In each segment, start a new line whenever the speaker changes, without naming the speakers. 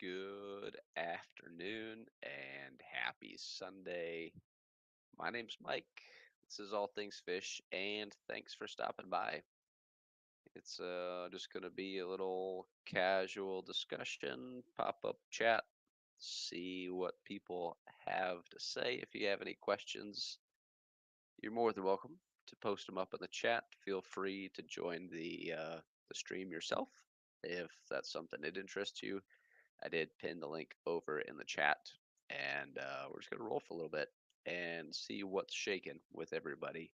Good afternoon and happy Sunday. My name's Mike. This is All Things Fish, and thanks for stopping by. It's just going to be a little casual discussion, pop up chat, see what people have to say. If you have any questions, you're more than welcome to post them up in the chat. Feel free to join the stream yourself if that's something that interests you. I did pin the link over in the chat, and we're just gonna roll for a little bit and see what's shaking with everybody.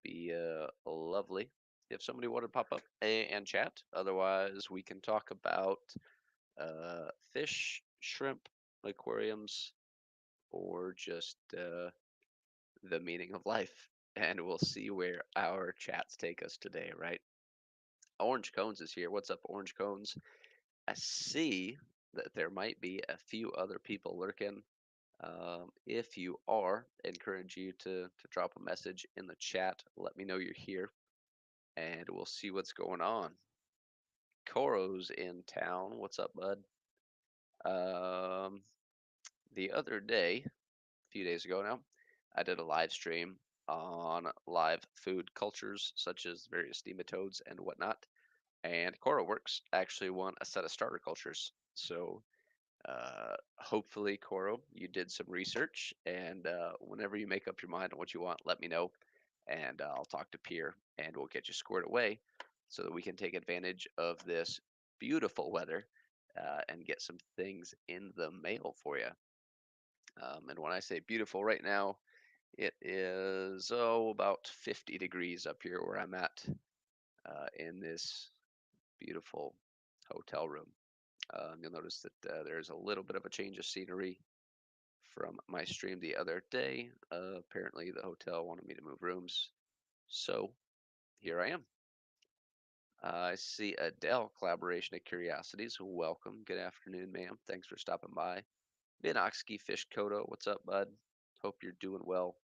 Be lovely if somebody wanted to pop up and chat. Otherwise, we can talk about fish, shrimp, aquariums, or just the meaning of life. And we'll see where our chats take us today, right? Orange Cones is here. What's up, Orange Cones? I see that there might be a few other people lurking. If you are, encourage you to drop a message in the chat. Let me know you're here, and we'll see what's going on. Koro's in town. What's up, bud? Um, the other day, a few days ago now, I did a live stream on live food cultures such as various nematodes and whatnot. And CoroWorks actually won a set of starter cultures. So hopefully, Coro, you did some research, and whenever you make up your mind on what you want, let me know, and I'll talk to Pierre, and we'll get you squared away so that we can take advantage of this beautiful weather and get some things in the mail for you. And when I say beautiful right now, it is about 50 degrees up here where I'm at in this beautiful hotel room. You'll notice that there's a little bit of a change of scenery from my stream the other day. Apparently, the hotel wanted me to move rooms, so here I am. I see Adele collaboration of curiosities. Welcome. Good afternoon, ma'am. Thanks for stopping by. Binoxky Fish Kodo. What's up, bud? Hope you're doing well.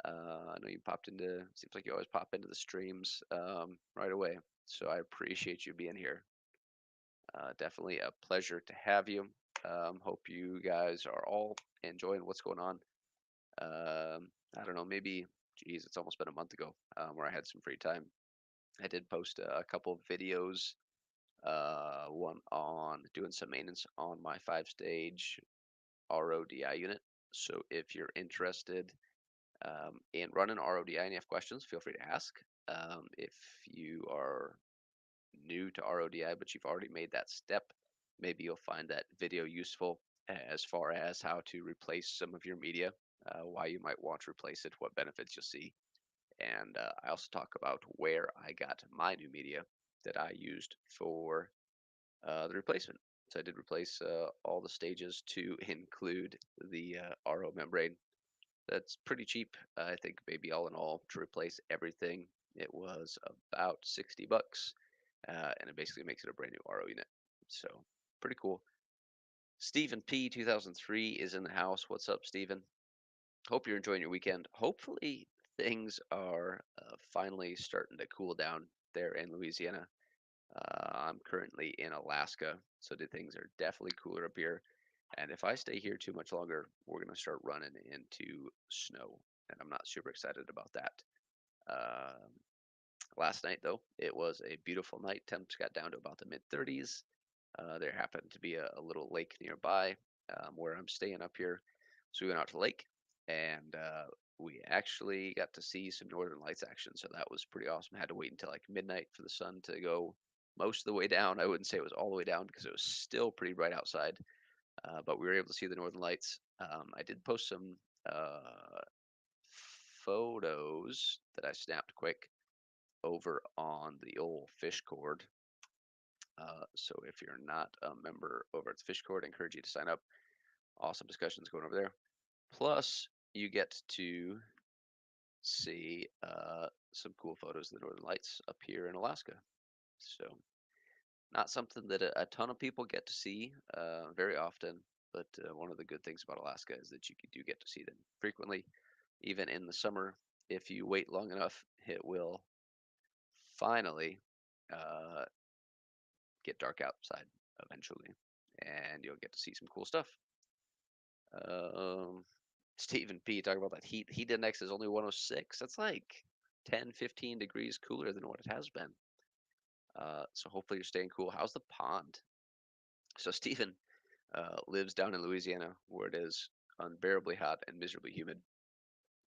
I know you popped into. Seems like you always pop into the streams right away. So I appreciate you being here. Definitely a pleasure to have you. Hope you guys are all enjoying what's going on. I don't know, maybe, geez, it's almost been a month ago where I had some free time. I did post a couple of videos, one on doing some maintenance on my 5 stage RODI unit. So if you're interested in running RODI and you have questions, feel free to ask. If you are new to RODI, but you've already made that step, maybe you'll find that video useful as far as how to replace some of your media, why you might want to replace it, what benefits you'll see. And I also talk about where I got my new media that I used for the replacement. So I did replace all the stages to include the RO membrane. That's pretty cheap. I think maybe all in all to replace everything, it was about 60 bucks, and it basically makes it a brand new RO unit. So pretty cool. Stephen P 2003 is in the house. What's up, Stephen? Hope you're enjoying your weekend. Hopefully things are finally starting to cool down there in Louisiana. I'm currently in Alaska, so the things are definitely cooler up here. And if I stay here too much longer, we're gonna start running into snow, and I'm not super excited about that. Um, Last night, though, it was a beautiful night. Temps got down to about the mid 30s. There happened to be a little lake nearby where I'm staying up here. So we went out to the lake and we actually got to see some northern lights action. So that was pretty awesome. I had to wait until like midnight for the sun to go most of the way down. I wouldn't say it was all the way down because it was still pretty bright outside, but we were able to see the northern lights. I did post some uh, photos that I snapped quick over on the old Fishcord. So if you're not a member over at the Fishcord, I encourage you to sign up. Awesome discussions going over there. Plus, you get to see some cool photos of the Northern Lights up here in Alaska. So not something that a ton of people get to see very often, but one of the good things about Alaska is that you do get to see them frequently, even in the summer. If you wait long enough, it will finally uh, get dark outside. eventually, and you'll get to see some cool stuff. Um, Stephen P. talking about that heat index is only 106. That's like 10, 15 degrees cooler than what it has been. So hopefully you're staying cool. How's the pond? So Stephen lives down in Louisiana where it is unbearably hot and miserably humid.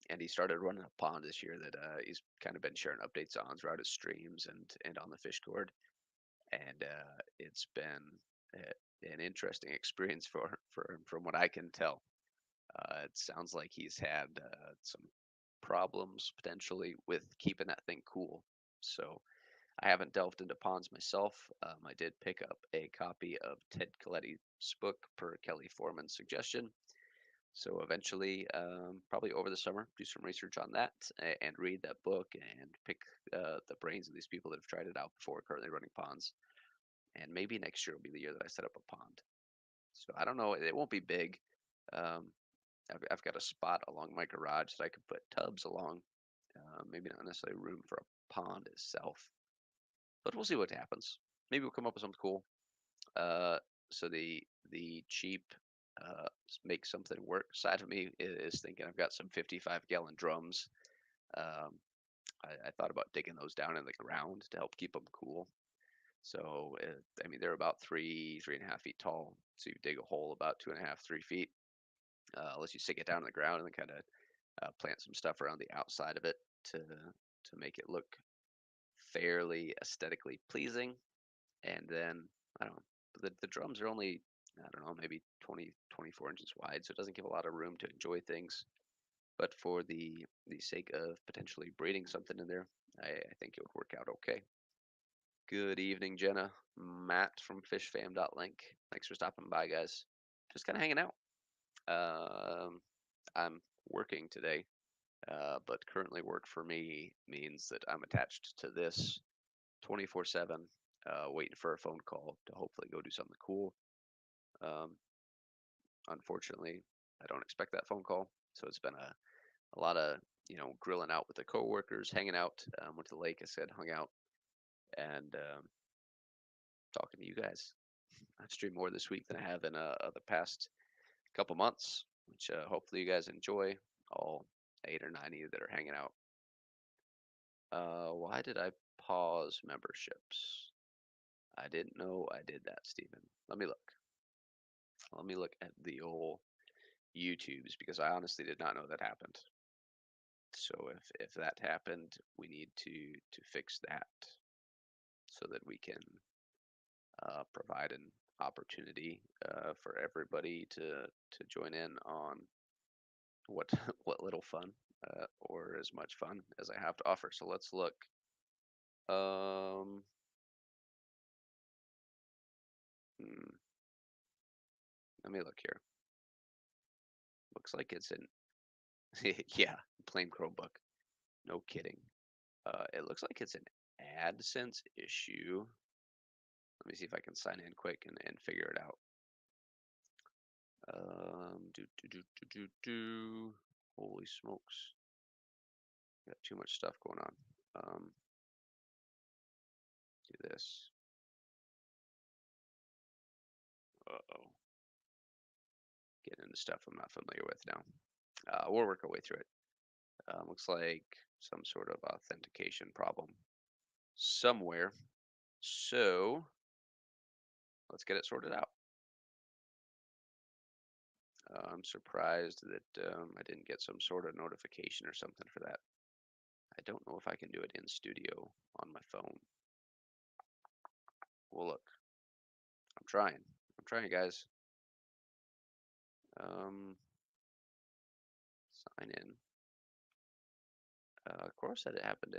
And he started running a pond this year that he's kind of been sharing updates on throughout his streams and on the fish cord. And it's been an interesting experience for him from what I can tell. It sounds like he's had some problems potentially with keeping that thing cool. So I haven't delved into ponds myself. I did pick up a copy of Ted Coletti's book per Kelly Foreman's suggestion. So eventually, probably over the summer, do some research on that and read that book and pick the brains of these people that have tried it out before, currently running ponds. And maybe next year will be the year that I set up a pond. So I don't know. It won't be big. Um, I've got a spot along my garage that I could put tubs along. Maybe not necessarily room for a pond itself, but we'll see what happens. Maybe we'll come up with something cool. Uh, so the cheap make something work side of me is thinking I've got some 55-gallon drums. Um, I thought about digging those down in the ground to help keep them cool. So I mean they're about 3.5 feet tall. So you dig a hole about 2.5, 3 feet. Unless you stick it down in the ground and then kind of plant some stuff around the outside of it to make it look fairly aesthetically pleasing. And then I don't know, the drums are only, I don't know, maybe 20, 24 inches wide, so it doesn't give a lot of room to enjoy things. But for the sake of potentially breeding something in there, I think it would work out okay. Good evening, Jenna. Matt from fishfam.link. Thanks for stopping by, guys. Just kind of hanging out. Um, I'm working today, but currently work for me means that I'm attached to this 24/7, waiting for a phone call to hopefully go do something cool. Um, Unfortunately, I don't expect that phone call, so it's been a lot of grilling out with the coworkers, hanging out. Went to the lake, I said, hung out, and talking to you guys. I've streamed more this week than I have in the past couple months, which hopefully you guys enjoy. All 8 or 9 of you that are hanging out. Why did I pause memberships? I didn't know I did that, Stephen. Let me look. Let me look at the old YouTubes because I honestly did not know that happened. So if that happened, we need to fix that so that we can provide an opportunity for everybody to join in on what what little fun or as much fun as I have to offer. So let's look. Um, hmm, Let me look here. Looks like it's an yeah, plain Chromebook. No kidding. It looks like it's an AdSense issue. Let me see if I can sign in quick and figure it out. Do. Holy smokes. Got too much stuff going on. Do this. Uh-oh. Getting into stuff I'm not familiar with now. We'll work our way through it. Looks like some sort of authentication problem somewhere. So let's get it sorted out. I'm surprised that I didn't get some sort of notification or something for that. I don't know if I can do it in studio on my phone. Well, look, I'm trying. I'm trying, guys. Um, Sign in. Of course, that happened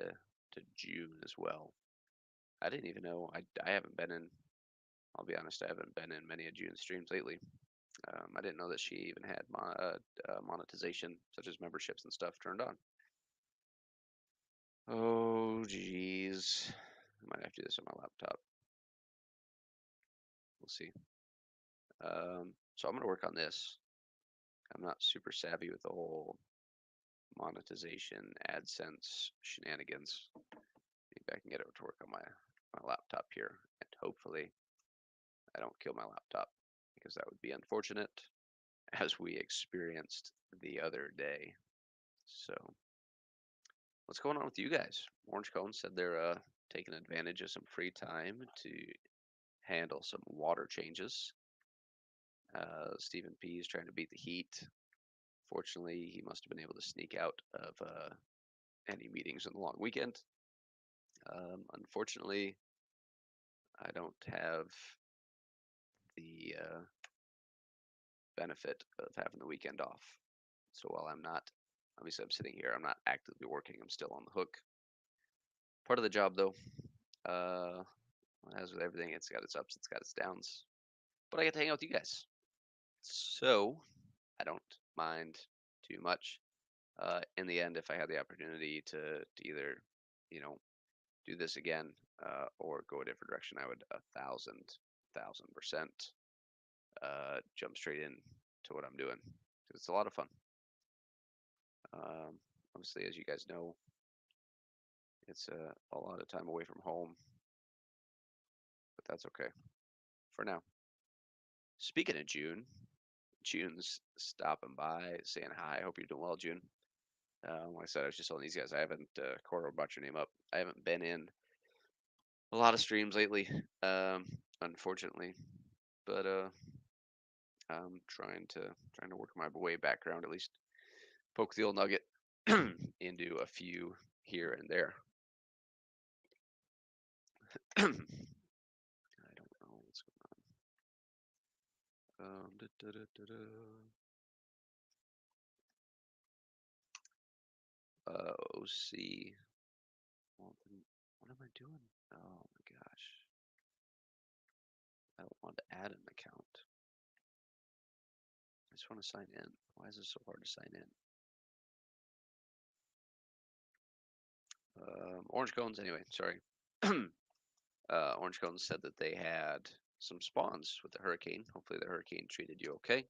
to June as well. I didn't even know. I haven't been in. I'll be honest. I haven't been in many of June's streams lately. I didn't know that she even had monetization, such as memberships and stuff, turned on. Oh, geez. I might have to do this on my laptop. We'll see. So I'm going to work on this. I'm not super savvy with the whole monetization, AdSense shenanigans. Maybe I can get it to work on my laptop here, and hopefully I don't kill my laptop because that would be unfortunate, as we experienced the other day. So, what's going on with you guys? Orange Cone said they're taking advantage of some free time to handle some water changes. Stephen P is trying to beat the heat. Fortunately, he must have been able to sneak out of any meetings on the long weekend. Unfortunately, I don't have the benefit of having the weekend off. So while obviously, I'm sitting here, I'm not actively working, I'm still on the hook. Part of the job, though, uh, as with everything, it's got its ups, it's got its downs. But I get to hang out with you guys. So I don't mind too much. In the end, if I had the opportunity to either, you know, do this again or go a different direction, I would 1,000% jump straight in to what I'm doing because it's a lot of fun. Obviously, as you guys know, it's a lot of time away from home, but that's okay for now. Speaking of June, June's stopping by saying hi. I hope you're doing well, June. Like I said, I was just telling these guys I haven't, Coro brought your name up. I haven't been in a lot of streams lately, unfortunately, but I'm trying to work my way back around, at least poke the old nugget into a few here and there. I don't know what's going on. OC. Well, then what am I doing? Oh my gosh. I don't want to add an account. I just want to sign in. Why is it so hard to sign in? Orange Cones, anyway, sorry. Orange Cones said that they had some spawns with the hurricane. Hopefully, the hurricane treated you okay.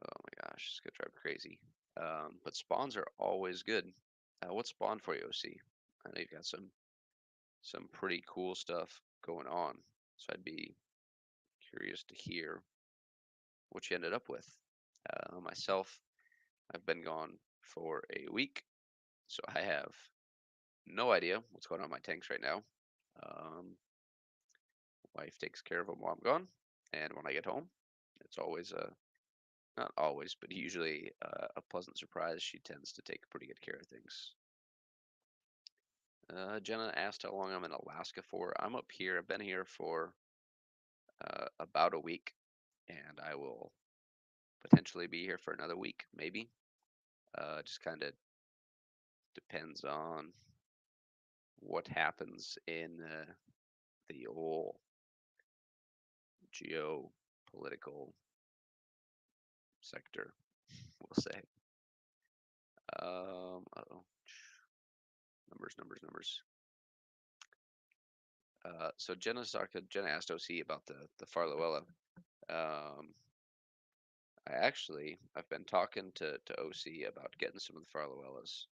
Oh my gosh, it's gonna drive me crazy. But spawns are always good. What spawn for you, OC? I know you've got some pretty cool stuff going on, so I'd be curious to hear what you ended up with. Myself, I've been gone for a week, so I have no idea what's going on in my tanks right now. Um, Wife takes care of them while I'm gone, and when I get home, it's always not always, but usually a pleasant surprise. She tends to take pretty good care of things. Jenna asked how long I'm in Alaska for. I'm up here. I've been here for about a week, and I will potentially be here for another week, maybe. Just kind of depends on what happens in the whole geopolitical sector, we'll say. Uh-oh. Numbers, numbers, numbers. So Jenna asked OC about the Farluella. Um, I've been talking to OC about getting some of the Farluellas.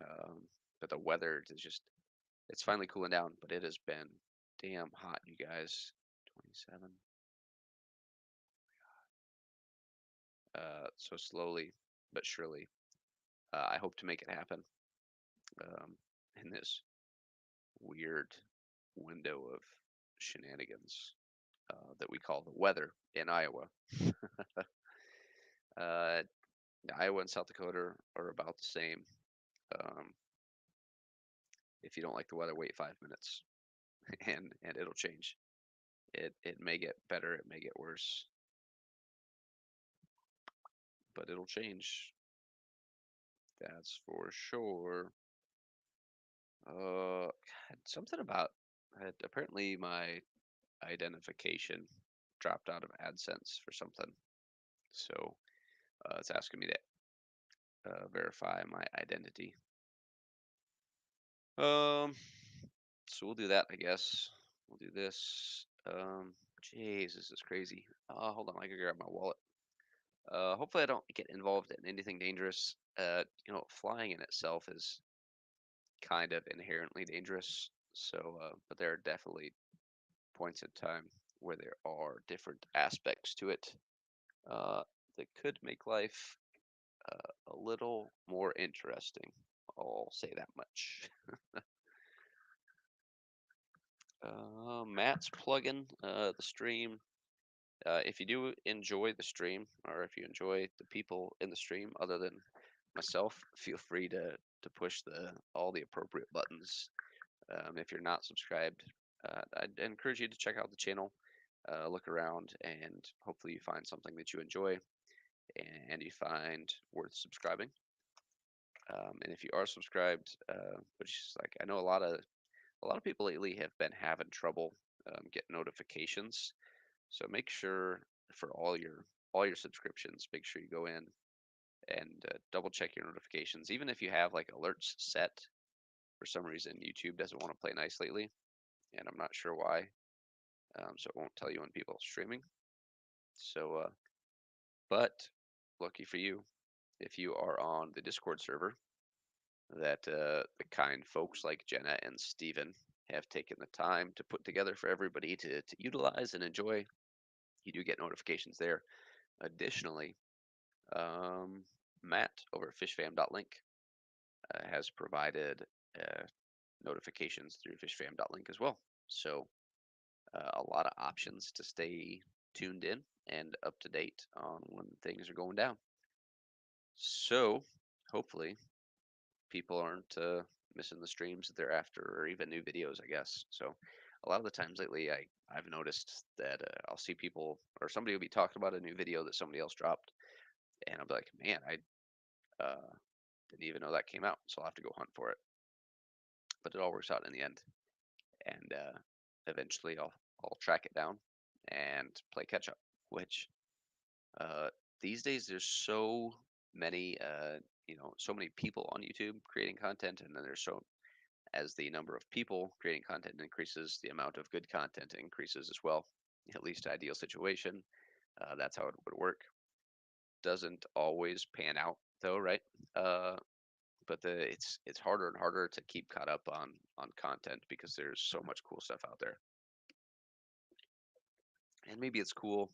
Um, but the weather is it's finally cooling down, but it has been damn hot, you guys. 27. So slowly but surely, I hope to make it happen um, in this weird window of shenanigans that we call the weather in Iowa. uh, Iowa and South Dakota are about the same. Um, if you don't like the weather, wait 5 minutes, and it'll change. It may get better, it may get worse, but it'll change. That's for sure. Something about apparently my identification dropped out of AdSense for something, so it's asking me to verify my identity. Um, so we'll do that, I guess. We'll do this. Jeez, this is crazy. Hold on, I can grab my wallet. Hopefully I don't get involved in anything dangerous. Flying in itself is kind of inherently dangerous. So, but there are definitely points in time where there are different aspects to it uh, that could make life a little more interesting. I'll say that much. Matt's plugging the stream. If you do enjoy the stream, or if you enjoy the people in the stream other than myself, feel free to push the all the appropriate buttons. If you're not subscribed, I'd encourage you to check out the channel, look around, and hopefully you find something that you enjoy and you find worth subscribing. And if you are subscribed, which is like I know a lot of people lately have been having trouble getting notifications. So make sure for all your subscriptions, make sure you go in and double check your notifications. Even if you have like alerts set, for some reason YouTube doesn't want to play nice lately, and I'm not sure why. So it won't tell you when people are streaming. So, but lucky for you, if you are on the Discord server, that the kind folks like Jenna and Steven have taken the time to put together for everybody to utilize and enjoy. You do get notifications there. Additionally, um, Matt over at fishfam.link has provided uh, notifications through fishfam.link as well. So a lot of options to stay tuned in and up to date on when things are going down. So hopefully people aren't missing the streams that they're after, or even new videos, I guess. So a lot of the times lately, I've noticed that I'll see people or somebody will be talking about a new video that somebody else dropped, and I'll be like, man, I didn't even know that came out, so I'll have to go hunt for it. But it all works out in the end, and eventually I'll track it down and play catch up. Which uh, these days there's so many so many people on YouTube creating content, and then there's so as the number of people creating content increases, the amount of good content increases as well. At least ideal situation. That's how it would work. Doesn't always pan out though, right? Uh, but it's harder and harder to keep caught up on content because there's so much cool stuff out there. And maybe it's cool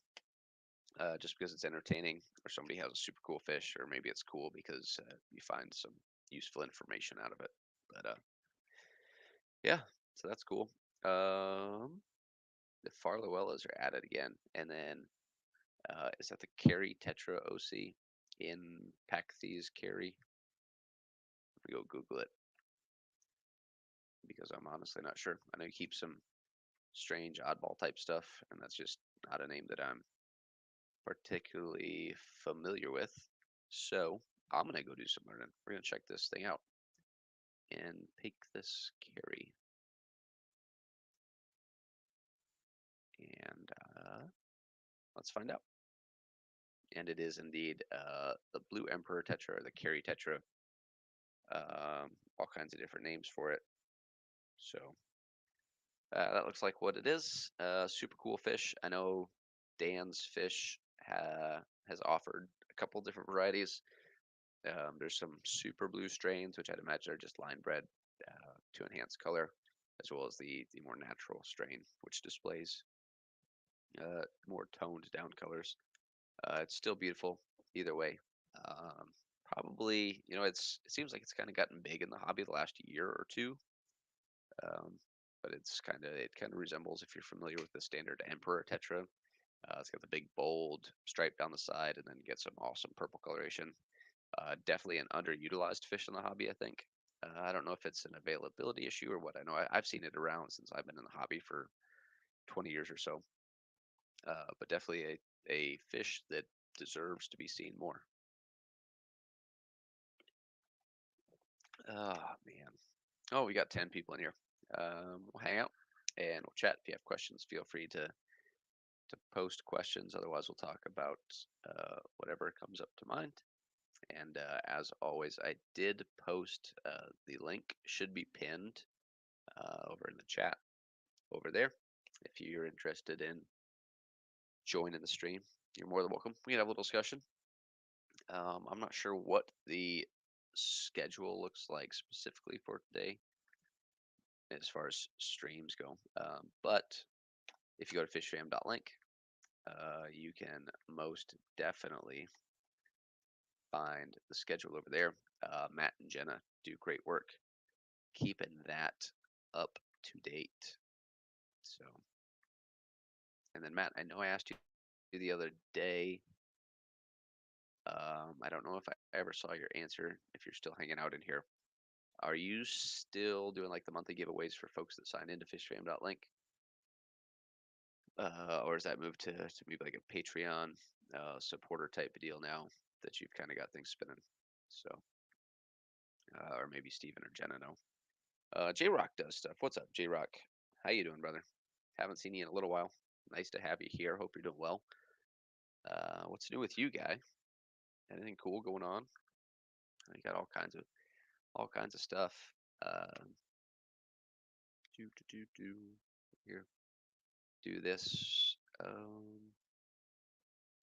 just because it's entertaining, or somebody has a super cool fish, or maybe it's cool because you find some useful information out of it. But yeah, so that's cool. Um, the Farlowellas are at it again, and then is that the Carry Tetra OC in Packthese Carry? Let me go Google it because I'm honestly not sure. I know he keeps some strange oddball type stuff, and that's just not a name that I'm particularly familiar with. So I'm gonna go do some learning. We're gonna check this thing out and pick this carry. And let's find out. And it is indeed the Blue Emperor Tetra, or the Carry Tetra. All kinds of different names for it. So that looks like what it is. Super cool fish. I know Dan's Fish has offered a couple different varieties. There's some super blue strains, which I'd imagine are just line bred to enhance color, as well as the more natural strain, which displays more toned down colors. It's still beautiful either way. Um, Probably, it seems like it's kind of gotten big in the hobby the last year or two. Um, but it kind of resembles, if you're familiar with the standard Emperor Tetra. It's got the big bold stripe down the side, and then get some awesome purple coloration. Definitely an underutilized fish in the hobby, I think. I don't know if it's an availability issue or what. I know I've seen it around since I've been in the hobby for 20 years or so. But definitely a fish that deserves to be seen more. Oh man. Oh, we got 10 people in here. We'll hang out and we'll chat. If you have questions, feel free to post questions. Otherwise, we'll talk about whatever comes up to mind. And as always, I did post the link, should be pinned over in the chat over there. If you're interested in joining the stream, you're more than welcome. We can have a little discussion. I'm not sure what the schedule looks like specifically for today as far as streams go, but if you go to fishfam.link, you can most definitely find the schedule over there. Matt and Jenna do great work keeping that up to date. So, and then Matt, I know I asked you the other day. I don't know if I ever saw your answer. If you're still hanging out in here, are you still doing like the monthly giveaways for folks that sign into fishfam.link? Or is that moved to maybe like a Patreon supporter type of deal now that you've kind of got things spinning? So, or maybe Steven or Jenna know. J Rock does stuff. What's up, J Rock? How you doing, brother? Haven't seen you in a little while. Nice to have you here. Hope you're doing well. What's new with you, guy? Anything cool going on? You got all kinds of stuff. Uh, do here. Do this.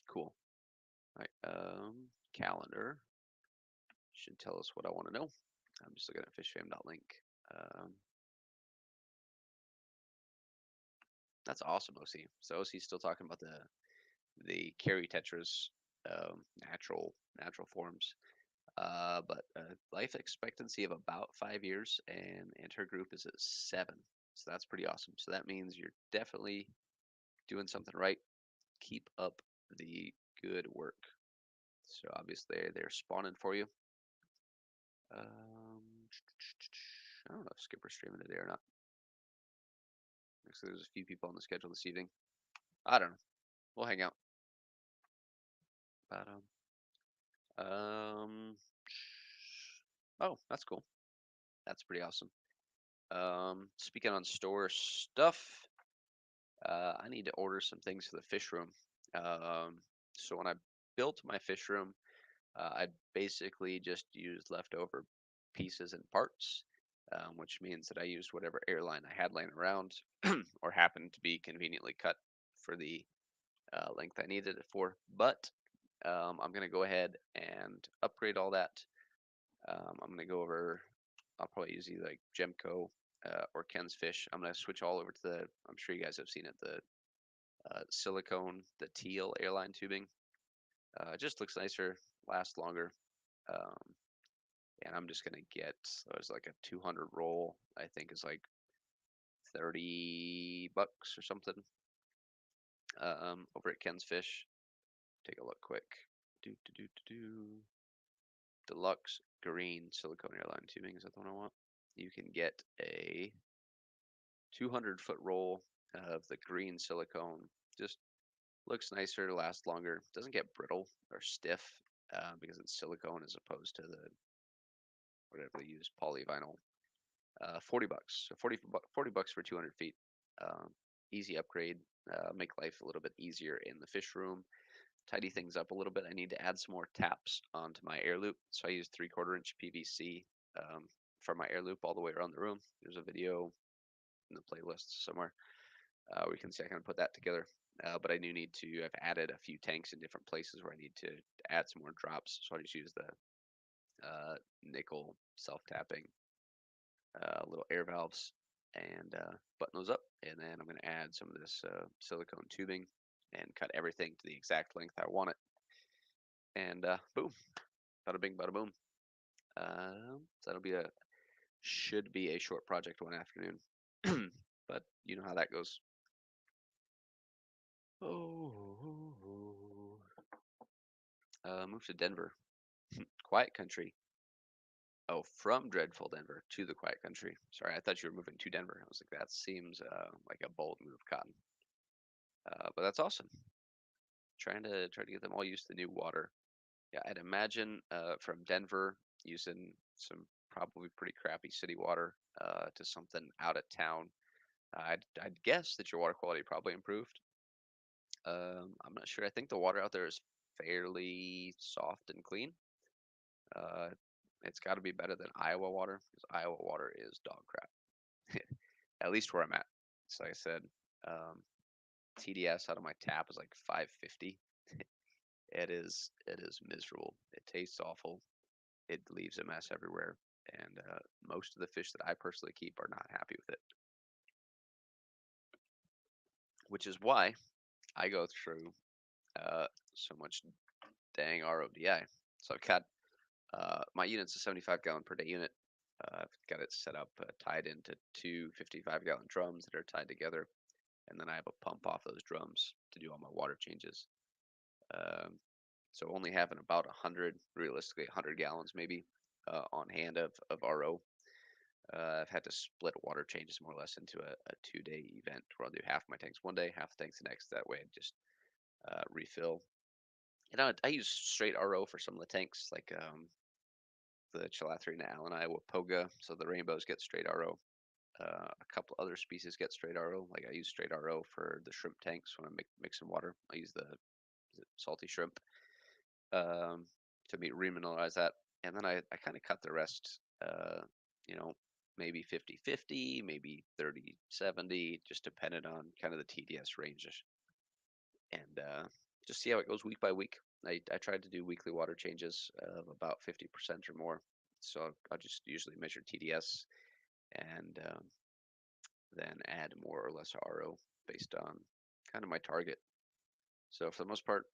Cool. All right. Calendar should tell us what I want to know. I'm just looking at fishfam.link. Um, that's awesome, OC. So OC's still talking about the carry tetras, natural forms. But life expectancy of about 5 years, and her group is at 7. So that's pretty awesome. So that means you're definitely doing something right. Keep up the good work. So obviously they're spawning for you. I don't know if Skipper's streaming today or not. Actually, there's a few people on the schedule this evening. I don't know. We'll hang out. But um, oh, that's cool. That's pretty awesome. Speaking on store stuff, I need to order some things for the fish room. Um, so when I built my fish room, I basically just used leftover pieces and parts, which means that I used whatever airline I had laying around or happened to be conveniently cut for the length I needed it for. But I'm going to go ahead and upgrade all that. I'm going to go over, I'll probably use either like Gemco or Ken's Fish. I'm going to switch all over to the, I'm sure you guys have seen it, the silicone, the teal airline tubing. It just looks nicer, lasts longer. Um, and I'm just gonna get, so it's like a 200 roll. I think is like $30 or something. Over at Ken's Fish. Take a look quick. Do do do do do. Deluxe green silicone airline tubing. Is that the one I want? You can get a 200-foot roll of the green silicone. Just looks nicer, lasts longer, doesn't get brittle or stiff because it's silicone as opposed to the whatever they use, polyvinyl. $40, so 40 bucks for 200 feet. Um, Easy upgrade, make life a little bit easier in the fish room, tidy things up a little bit. I need to add some more taps onto my air loop, so I use 3/4 inch PVC for my air loop all the way around the room. There's a video in the playlist somewhere where you can see I kind of put that together. But I do need to, I've added a few tanks in different places where I need to add some more drops. So I just use the nickel self-tapping little air valves and button those up. And then I'm going to add some of this silicone tubing and cut everything to the exact length I want it. And boom, bada bing, bada boom. So that'll be should be a short project one afternoon. But you know how that goes. Oh, moved to Denver, quiet country. Oh, from dreadful Denver to the quiet country. Sorry, I thought you were moving to Denver. I was like, that seems like a bold move, Cotton. But that's awesome. Try to get them all used to the new water. Yeah, I'd imagine from Denver using some probably pretty crappy city water to something out of town. I'd guess that your water quality probably improved. I'm not sure. I think the water out there is fairly soft and clean. Uh, it's got to be better than Iowa water because Iowa water is dog crap. At least where I'm at. So like I said, um, TDS out of my tap is like 550. It is miserable. It tastes awful. It leaves a mess everywhere, and most of the fish that I personally keep are not happy with it. which is why I go through so much dang RODI. So I've got my unit's a 75 gallon per day unit. I've got it set up tied into two 55-gallon drums that are tied together, and then I have a pump off those drums to do all my water changes. Um, so only having about 100, realistically 100 gallons maybe on hand of RO. I've had to split water changes more or less into a 2-day event where I'll do half my tanks one day, half the tanks the next. That way, I just refill. And I use straight RO for some of the tanks, like the Chilathrina alleni, Wapoga. So the rainbows get straight RO. A couple other species get straight RO. Like I use straight RO for the shrimp tanks when I'm mixing water. I use the is it salty shrimp um, to remineralize that. And then I kind of cut the rest, you know, maybe 50-50, maybe 30-70, just depending on kind of the TDS ranges. And just see how it goes week by week. I tried to do weekly water changes of about 50% or more. So I'll just usually measure TDS and then add more or less RO based on kind of my target. So for the most part,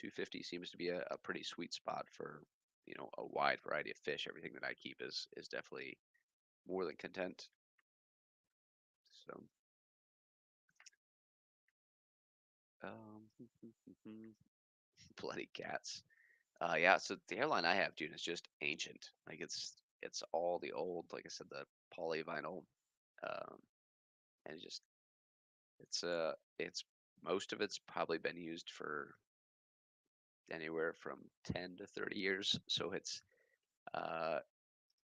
250 seems to be a pretty sweet spot for a wide variety of fish. Everything that I keep is definitely more than content. So um, bloody cats. Yeah. So the airline I have, dude, is just ancient. Like it's all the old, like I said, the polyvinyl, um, and it's most of it's probably been used for anywhere from 10 to 30 years. So uh,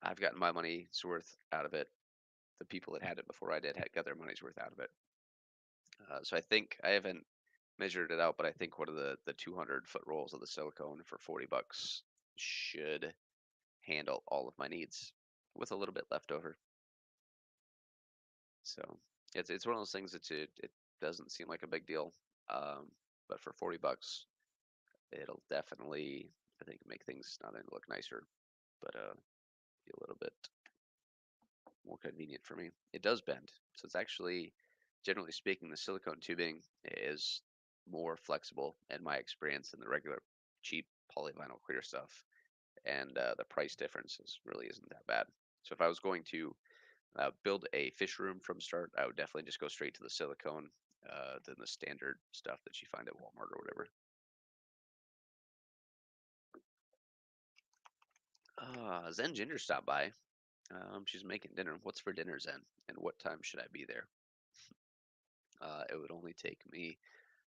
I've gotten my money's worth out of it. The people that had it before I did had got their money's worth out of it. So I think I haven't measured it out, but I think one of the 200-foot rolls of the silicone for $40 should handle all of my needs with a little bit left over. So it's one of those things that it doesn't seem like a big deal, um, but for $40, it'll definitely I think make things not only look nicer, but be a little bit more convenient for me. It does bend, so it's actually, generally speaking, the silicone tubing is more flexible in my experience than the regular cheap polyvinyl clear stuff, and the price difference really isn't that bad. So if I was going to build a fish room from start, I would definitely just go straight to the silicone than the standard stuff that you find at Walmart or whatever. Zen Ginger stopped by. She's making dinner. What's for dinner, Zen? And what time should I be there? It would only take me,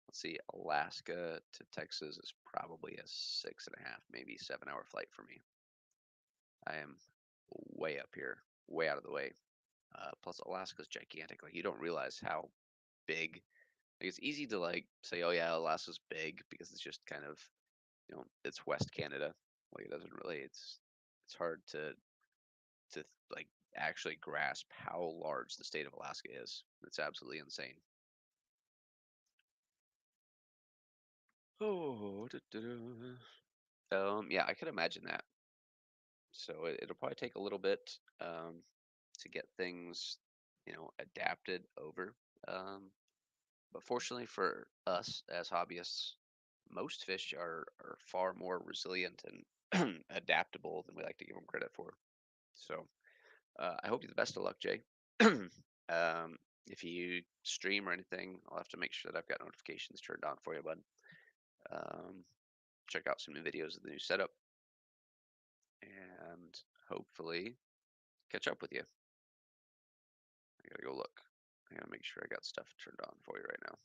let's see, Alaska to Texas is probably a 6.5, maybe 7 hour flight for me. I am way up here, way out of the way. Plus, Alaska's gigantic. Like you don't realize how big. Like it's easy to like say, oh yeah, Alaska's big because it's just kind of it's West Canada. Like it doesn't really. It's hard to like actually grasp how large the state of Alaska is. It's absolutely insane. Oh, yeah, I could imagine that. So it'll probably take a little bit to get things, adapted over. Um, but fortunately for us as hobbyists, most fish are far more resilient and adaptable than we like to give them credit for. So I hope you the best of luck, Jay. If you stream or anything, I'll have to make sure that I've got notifications turned on for you, bud. Um, check out some new videos of the new setup and hopefully catch up with you. I gotta go look. I gotta make sure I got stuff turned on for you right now.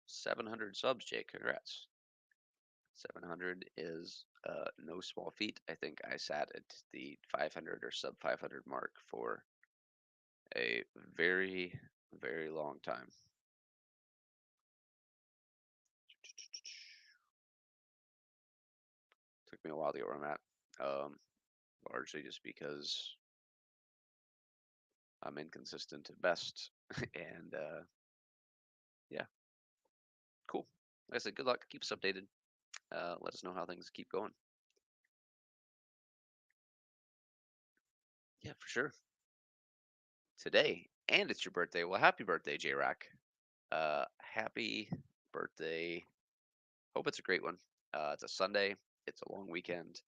700 subs, Jake. Congrats. 700 is no small feat. I think I sat at the 500 or sub 500 mark for a very, very long time. Took me a while to get where I'm at, largely just because I'm inconsistent at best. And yeah, cool. Like I said, good luck. Keep us updated. Let us know how things keep going. Yeah, for sure. today, and it's your birthday. Well, happy birthday, J Rock. Happy birthday. Hope it's a great one. It's a Sunday. It's a long weekend.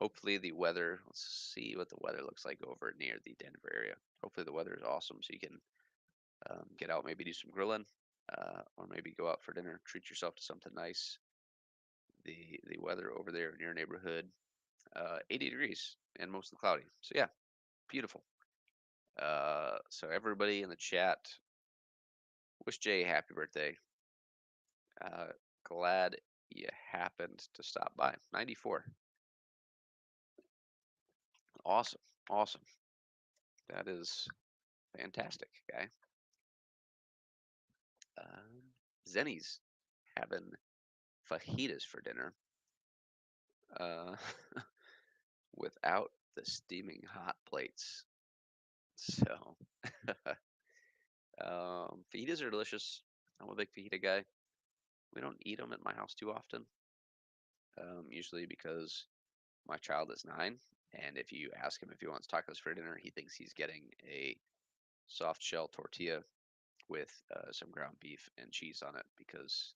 Hopefully the weather. Let's see what the weather looks like over near the Denver area. Hopefully the weather is awesome, so you can get out, maybe do some grilling, or maybe go out for dinner. Treat yourself to something nice. The weather over there in your neighborhood, 80 degrees and mostly cloudy. So yeah, beautiful. So everybody in the chat, wish Jay a happy birthday. Uh, Glad you happened to stop by. 94. Awesome. Awesome. That is fantastic, guy. Zenny's having fajitas for dinner uh, without the steaming hot plates. So, fajitas are delicious. I'm a big fajita guy. We don't eat them at my house too often, usually because my child is 9, and if you ask him if he wants tacos for dinner, he thinks he's getting a soft shell tortilla with some ground beef and cheese on it because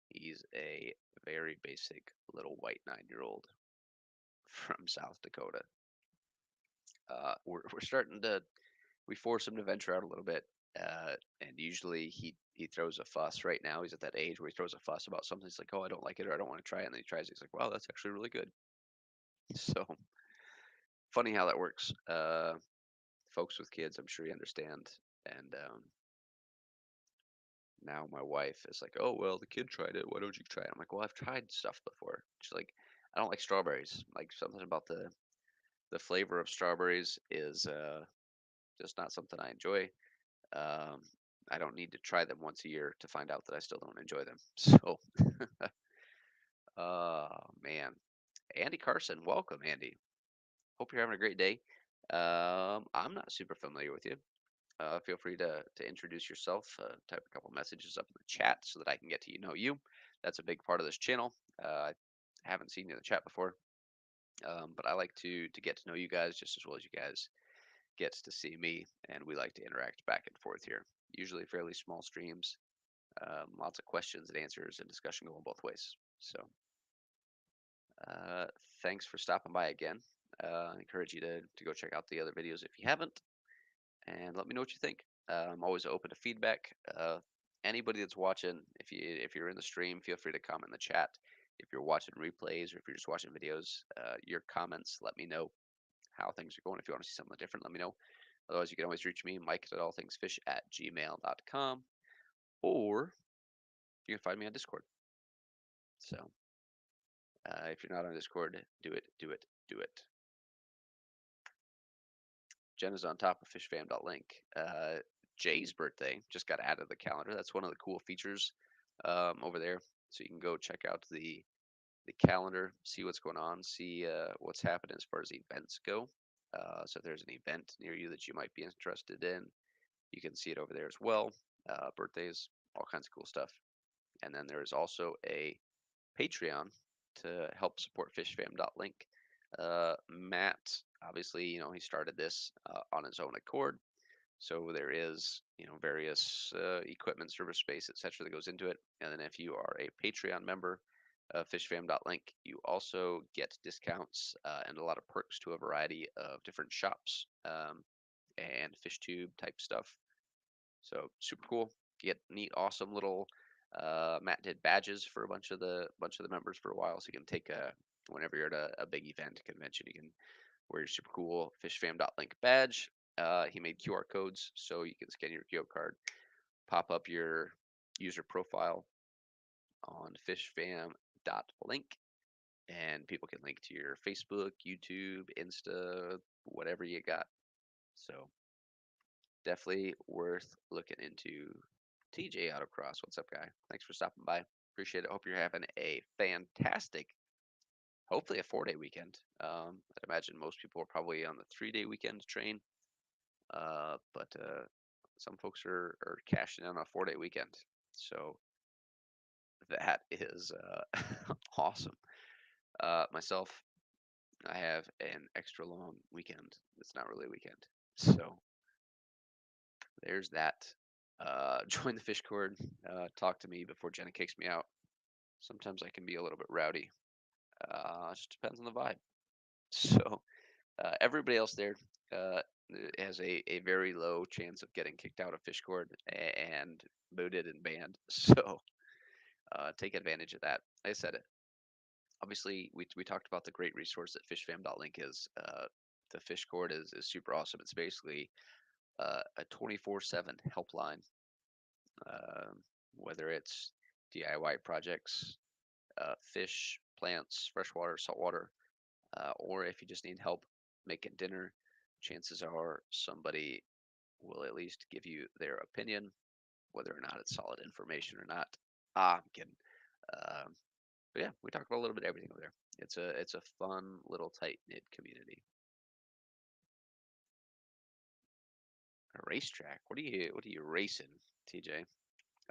he's a very basic little white 9-year-old from South Dakota. We're starting to we force him to venture out a little bit, and usually he throws a fuss. Right now, he's at that age where he throws a fuss about something. He's like, "Oh, I don't like it," or "I don't want to try it," and then he tries it. He's like, "Wow, that's actually really good." So funny how that works. Folks with kids, I'm sure you understand. And now my wife is like, "Oh, well, the kid tried it. Why don't you try it?" I'm like, "Well, I've tried stuff before." She's like, "I don't like strawberries. Like something about the flavor of strawberries is just not something I enjoy. Um, I don't need to try them once a year to find out that I still don't enjoy them." So, man, Andy Carson, welcome, Andy. Hope you're having a great day. I'm not super familiar with you. Feel free to introduce yourself. Type a couple messages up in the chat so that I can get to know you. That's a big part of this channel. I haven't seen you in the chat before, but I like to get to know you guys just as well as you guys get to see me, and we like to interact back and forth here. Usually fairly small streams, lots of questions and answers and discussion going both ways. So uh, thanks for stopping by again. I encourage you to go check out the other videos if you haven't, and let me know what you think. I'm always open to feedback. Anybody that's watching, if you're in the stream, feel free to comment in the chat. If you're watching replays or if you're just watching videos, your comments let me know how things are going. If you want to see something different, let me know. Otherwise, you can always reach me, Mike at allthingsfish@gmail.com, or you can find me on Discord. So if you're not on Discord, do it, do it, do it. Jen is on top of fishfam.link. Jay's birthday just got added to the calendar. That's one of the cool features over there. So you can go check out the calendar, see what's going on, see what's happening as far as events go. So if there's an event near you that you might be interested in, you can see it over there as well. Birthdays, all kinds of cool stuff. And then there is also a Patreon to help support fishfam.link. Matt, obviously, he started this on his own accord. So there is, various equipment, server space, etc. that goes into it. And then if you are a Patreon member of fishfam.link, you also get discounts and a lot of perks to a variety of different shops and fish tube type stuff. So super cool. Get neat, awesome little. Matt did badges for a bunch of the members for a while, so you can take whenever you're at a big event convention, you can wear your super cool fishfam.link badge. He made QR codes, so you can scan your QR card, pop up your user profile on fishfam.link, and people can link to your Facebook, YouTube, Insta, whatever you got. So definitely worth looking into. TJ Autocross, what's up, guy? Thanks for stopping by. Appreciate it. Hope you're having a fantastic, hopefully a 4-day weekend. I'd imagine most people are probably on the 3-day weekend train, but some folks are cashing in on a 4-day weekend. So that is awesome. Myself, I have an extra long weekend. It's not really a weekend, so there's that. Join the fish cord. Talk to me before Jenna kicks me out. Sometimes I can be a little bit rowdy. It just depends on the vibe. So everybody else there uh, has a very low chance of getting kicked out of Fishcord and booted and banned. So take advantage of that. Like I said, obviously, we talked about the great resource that fishfam.link is. The Fishcord is super awesome. It's basically a 24/7 helpline, um, whether it's DIY projects, fish, plants, freshwater, saltwater, or if you just need help making dinner, chances are somebody will at least give you their opinion, whether or not it's solid information or not. I'm kidding. Um, but yeah, we talk about a little bit of everything over there. It's a fun little tight knit community. A racetrack. What are you racing, TJ?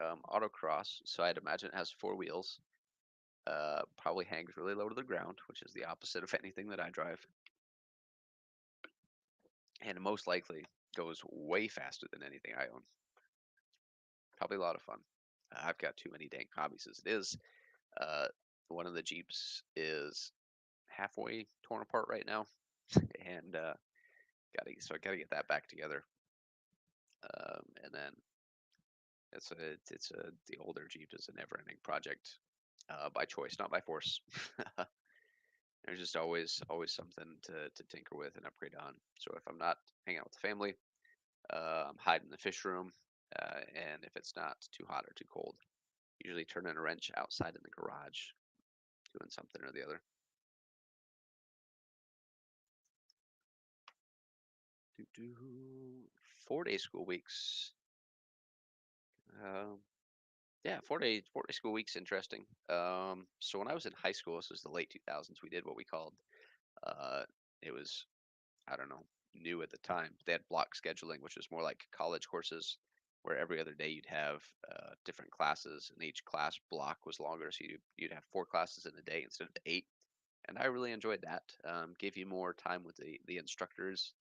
Autocross. So I'd imagine it has four wheels. Probably hangs really low to the ground, which is the opposite of anything that I drive, and most likely goes way faster than anything I own. Probably a lot of fun. I've got too many dang hobbies as it is. Uh, one of the Jeeps is halfway torn apart right now, and I gotta get that back together. And then the older Jeep is a never-ending project by choice, not by force. There's just always something to tinker with and upgrade on. So if I'm not hanging out with the family, I'm hiding in the fish room, and if it's not too hot or too cold, usually turning a wrench outside in the garage, doing something or the other. Do 4 day school weeks. Um, yeah, 4 day school weeks interesting. So when I was in high school, this was the late 2000s, we did what we called uh, it was I don't know, new at the time. They had block scheduling, which was more like college courses, where every other day you'd have different classes, and each class block was longer, so you'd have four classes in a day instead of eight. And I really enjoyed that. Gave you more time with the instructors,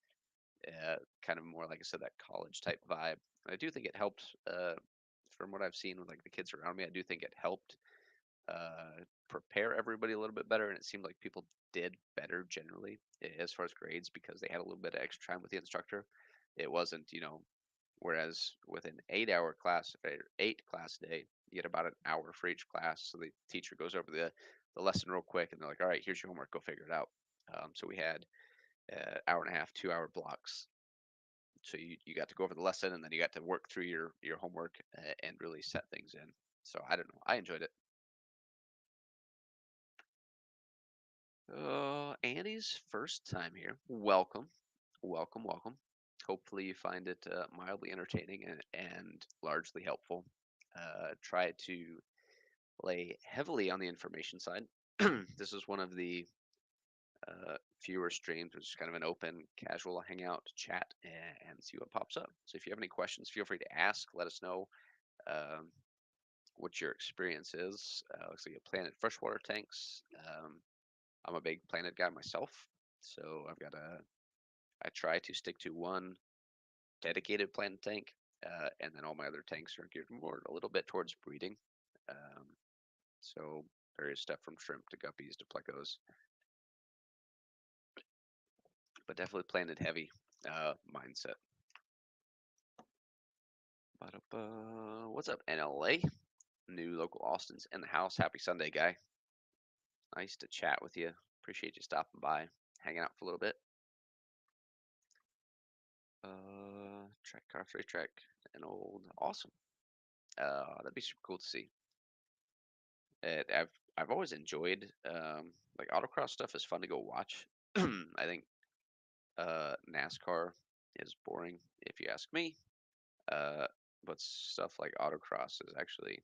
kind of more like I said, that college type vibe. I do think it helped. From what I've seen with like the kids around me, I do think it helped prepare everybody a little bit better, and it seemed like people did better generally as far as grades because they had a little bit of extra time with the instructor. It wasn't, whereas with an 8 hour class, or eight class day, you get about an hour for each class. So the teacher goes over the lesson real quick, and they're like, "All right, here's your homework. Go figure it out." So we had hour and a half, 2 hour blocks. So you got to go over the lesson, and then you got to work through your homework and really set things in. So I don't know. I enjoyed it. Annie's first time here. Welcome, welcome, welcome. Hopefully, you find it mildly entertaining and largely helpful. Try to lay heavily on the information side. This is one of the fewer streams, which is kind of an open, casual hangout chat and see what pops up. So, if you have any questions, feel free to ask. Let us know um, what your experience is. Looks like you planted freshwater tanks. I'm a big planted guy myself, so I try to stick to one dedicated planted tank, and then all my other tanks are geared more a little bit towards breeding. Um, so various stuff from shrimp to guppies to plecos, but definitely planted heavy mindset. Ba-da-ba. What's up, NLA? New local Austin's in the house. Happy Sunday, guy. Nice to chat with you. Appreciate you stopping by, hanging out for a little bit. Track car, free track, and old, awesome. That'd be super cool to see. I've always enjoyed like autocross stuff is fun to go watch. I think NASCAR is boring if you ask me. Uh, but stuff like autocross is actually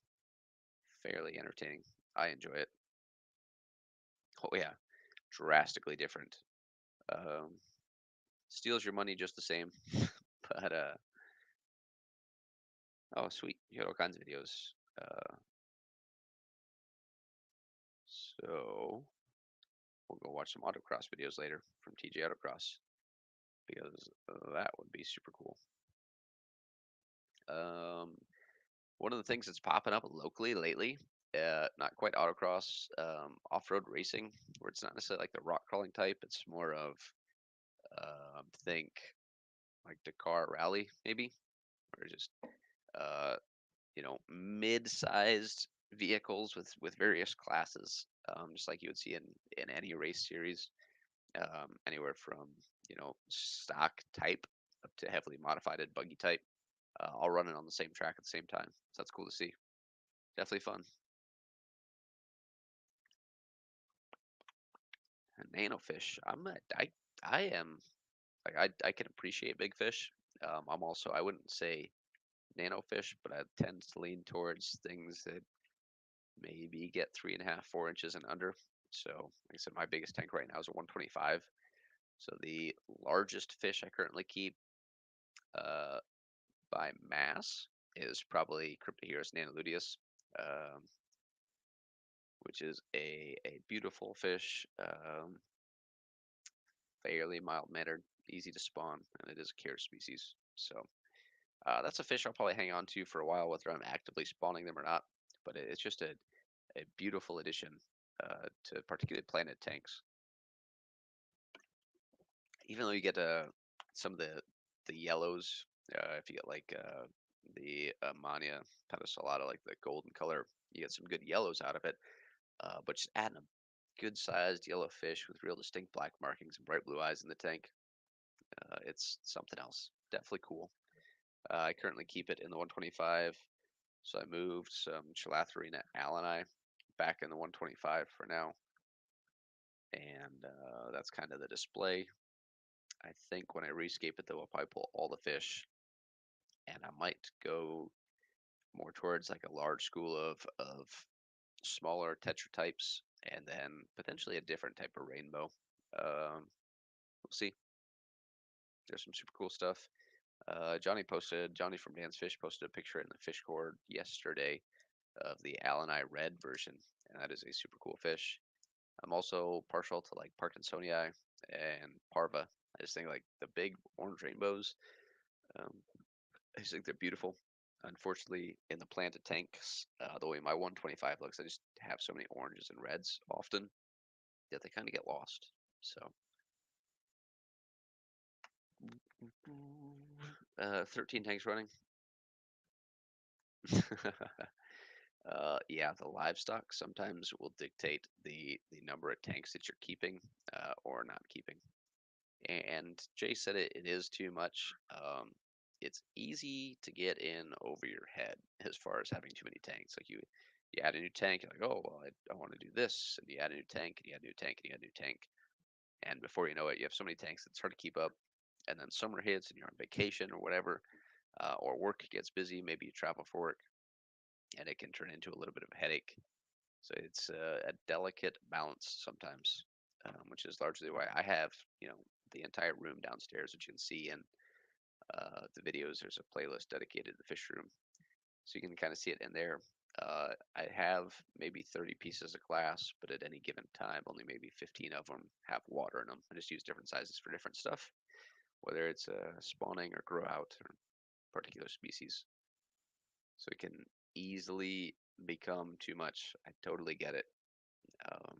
fairly entertaining. I enjoy it. Oh yeah, drastically different. Um, Steals your money just the same. But oh sweet, you got all kinds of videos. Uh, so we'll go watch some autocross videos later from TJ Autocross because that would be super cool. Um, One of the things that's popping up locally lately, not quite autocross, off-road racing, where it's not necessarily like the rock crawling type. It's more of think like Dakar Rally, maybe, or just uh, mid-sized vehicles with various classes, just like you would see in any race series, anywhere from stock type up to heavily modified buggy type, all running on the same track at the same time. So that's cool to see. Definitely fun. And nano fish. I am like I can appreciate big fish. I'm also, I wouldn't say nano fish, but I tend to lean towards things that maybe get 3.5, 4 inches and under. So, like I said, my biggest tank right now is a 125. So the largest fish I currently keep uh, by mass is probably Cryptoherus nanaluteus, um, which is a beautiful fish, fairly mild mannered, easy to spawn, and it is a carrier species. So that's a fish I'll probably hang on to for a while, whether I'm actively spawning them or not. But it's just a beautiful addition to particularly planet tanks. Even though you get some of the yellows, if you get like the Mania pedicellata, like the golden color, you get some good yellows out of it. But just adding a good sized yellow fish with real distinct black markings and bright blue eyes in the tank, it's something else. Definitely cool. I currently keep it in the 125, so I moved some Chilatherina alani back in the 125 for now, and that's kind of the display. I think when I rescape it, though, I'll probably pull all the fish, and I might go more towards like a large school of smaller tetra types, and then potentially a different type of rainbow. We'll see. There's some super cool stuff. Johnny from Dan's Fish posted a picture in the fish cord yesterday of the Alani red version, and that is a super cool fish. I'm also partial to like Parkinsonii and Parva. I just think like the big orange rainbows. Um, I just think they're beautiful. Unfortunately, in the planted tanks, the way my 125 looks, I just have so many oranges and reds often that they kind of get lost. So, 13 tanks running. Yeah, the livestock sometimes will dictate the number of tanks that you're keeping or not keeping. And Jay said it is too much. It's easy to get in over your head as far as having too many tanks. Like you add a new tank, you're like, oh well, I want to do this, and you add a new tank, and you add a new tank, and you add a new tank, and before you know it, you have so many tanks it's hard to keep up. And then summer hits, and you're on vacation or whatever, or work gets busy. Maybe you travel for work, and it can turn into a little bit of a headache. So it's a delicate balance sometimes, which is largely why I have the entire room downstairs, which you can see in the videos. There's a playlist dedicated to the fish room, so you can kind of see it in there. I have maybe 30 pieces of glass, but at any given time, only maybe 15 of them have water in them. I just use different sizes for different stuff, whether it's spawning or grow out or particular species. So it can easily become too much. I totally get it. Um,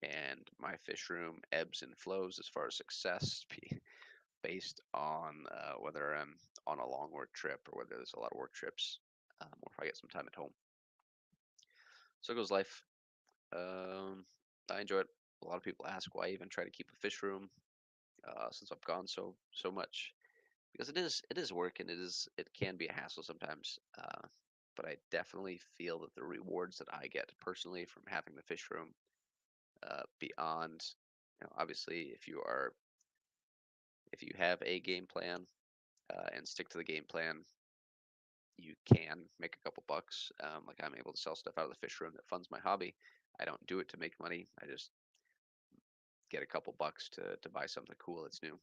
and my fish room ebbs and flows as far as success based on whether I'm on a long work trip or whether there's a lot of work trips, or if I get some time at home. So goes life. Um, I enjoy it. A lot of people ask why I even try to keep a fish room since I've gone so much, because it is work, and it can be a hassle sometimes. But I definitely feel that the rewards that I get personally from having the fish room, beyond, obviously, if you have a game plan and stick to the game plan, you can make a couple bucks. Like I'm able to sell stuff out of the fish room that funds my hobby. I don't do it to make money. I just get a couple bucks to buy something cool that's new.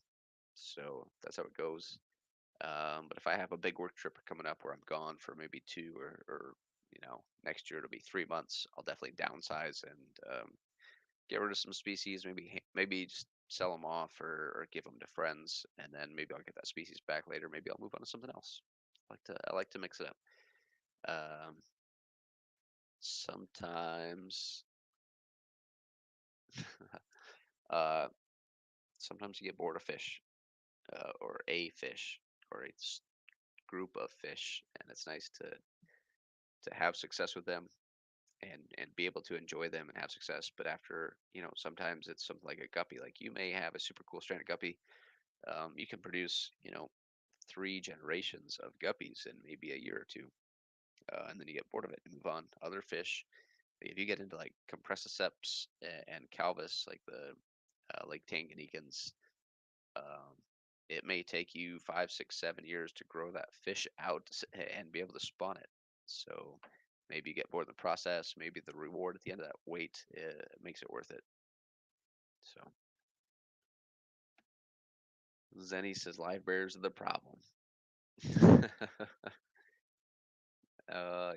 So that's how it goes. But if I have a big work trip coming up where I'm gone for maybe two or next year it'll be 3 months, I'll definitely downsize and get rid of some species. Maybe just sell them off or give them to friends, and then maybe I'll get that species back later. Maybe I'll move on to something else. I like to mix it up. Um, sometimes, uh, sometimes you get bored of fish, or a fish, or group of fish, and it's nice to have success with them and be able to enjoy them and have success. But after, sometimes it's something like a guppy. Like you may have a super cool stranded guppy. You can produce, 3 generations of guppies in maybe a year or two, and then you get bored of it and move on. Other fish, if you get into like compressiceps and calvus, like the Lake Tanganyikans, um, it may take you 5, 6, 7 years to grow that fish out and be able to spawn it. So maybe you get bored of the process. Maybe the reward at the end of that wait makes it worth it. So Zenny says live bears are the problem.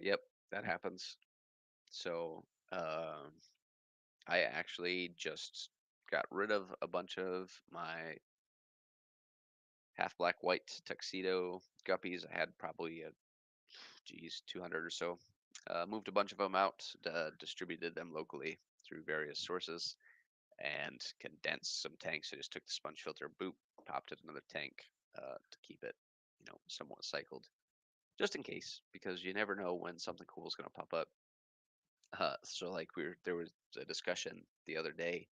Yep, that happens. So I actually just got rid of a bunch of my half black white tuxedo guppies. I had probably 200 or so. Moved a bunch of them out, distributed them locally through various sources, and condensed some tanks. I just took the sponge filter, boop, popped it in another tank to keep it, somewhat cycled, just in case, because you never know when something cool is going to pop up. So like there was a discussion the other day.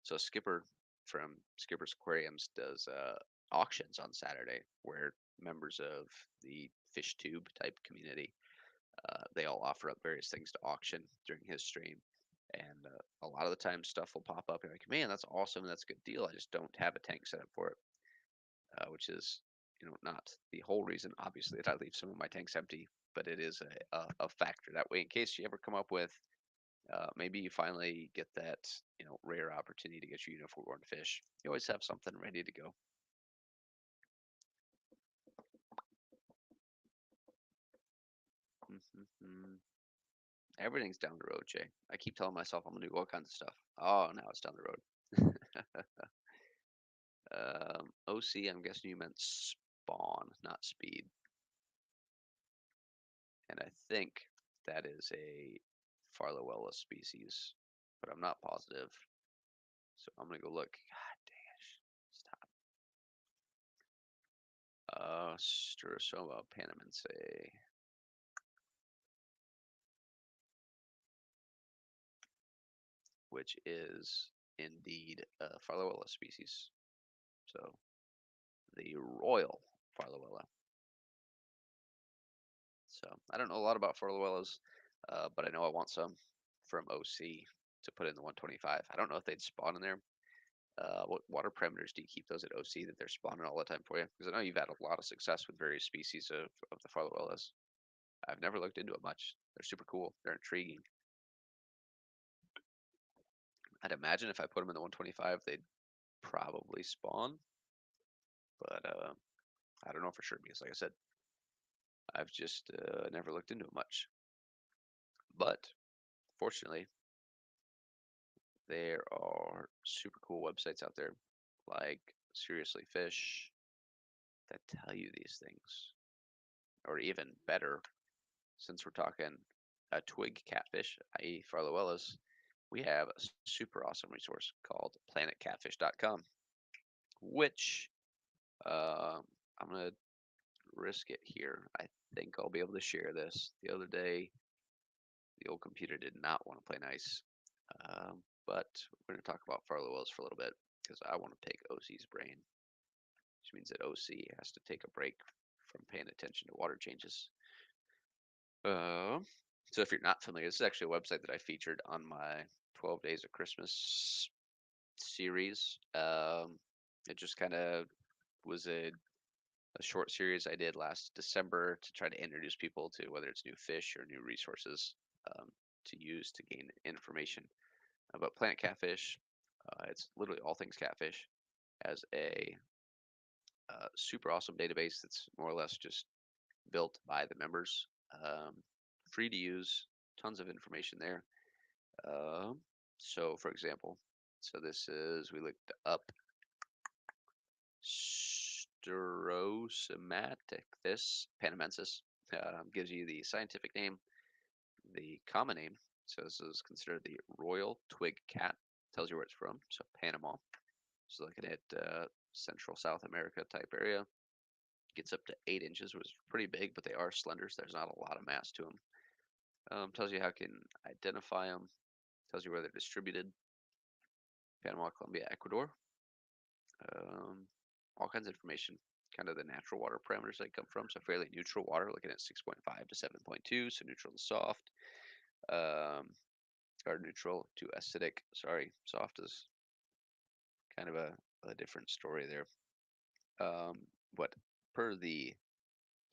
So Skipper from Skipper's Aquariums does auctions on Saturday, where members of the fish tube type community, they all offer up various things to auction during his stream. And a lot of the time, stuff will pop up. You're like, man, that's awesome. That's a good deal. I just don't have a tank set up for it, which is, not the whole reason, obviously, that I leave some of my tanks empty, but it is a factor. That way, in case you ever come up with, maybe you finally get that, rare opportunity to get your unicorn fish, you always have something ready to go. Everything's down the road, Jay. I keep telling myself I'm gonna do all kinds of stuff. Oh, now it's down the road. OC, I'm guessing you meant spawn, not speed. And I think that is a Farlowella species, but I'm not positive. So I'm gonna go look. God dang it. Stop. Sturasoma panamense, which is indeed a Farlowella species. So the royal Farlowella. So I don't know a lot about Farlowellas, but I know I want some from OC to put in the 125. I don't know if they'd spawn in there. What water parameters do you keep those at OC that they're spawning all the time for you? Because I know you've had a lot of success with various species of the Farlowellas. I've never looked into it much. They're super cool. They're intriguing. I'd imagine if I put them in the 125, they'd probably spawn, but I don't know for sure because, like I said, I've just never looked into it much. But fortunately, there are super cool websites out there like Seriously Fish that tell you these things. Or even better, since we're talking a twig catfish, i.e., Farlowellas, we have a super awesome resource called planetcatfish.com, which I'm going to risk it here. I think I'll be able to share this. The other day, the old computer did not want to play nice. But we're going to talk about Farlowells for a little bit because I want to pick OC's brain, which means that OC has to take a break from paying attention to water changes. Uh, so if you're not familiar, this is actually a website that I featured on my 12 Days of Christmas series. It just kind of was a short series I did last December to try to introduce people to whether it's new fish or new resources um, to use to gain information about Planet Catfish. It's literally all things catfish, as a super awesome database that's more or less just built by the members. Um, Free to use, tons of information there. Um, so, for example, so this is, we looked up Drosematicus panamensis gives you the scientific name. The common name says is considered the royal twig cat. Tells you where it's from. So Panama. So looking at Central South America type area. Gets up to 8 inches, which is pretty big, but they are slender. So there's not a lot of mass to them. Tells you how you can identify them. Tells you where they're distributed. Panama, Colombia, Ecuador. Um, all kinds of information. Kind of the natural water parameters they come from. So fairly neutral water, looking at 6.5 to 7.2. So neutral to soft. Or neutral to acidic. Sorry, soft is kind of a different story there. But per the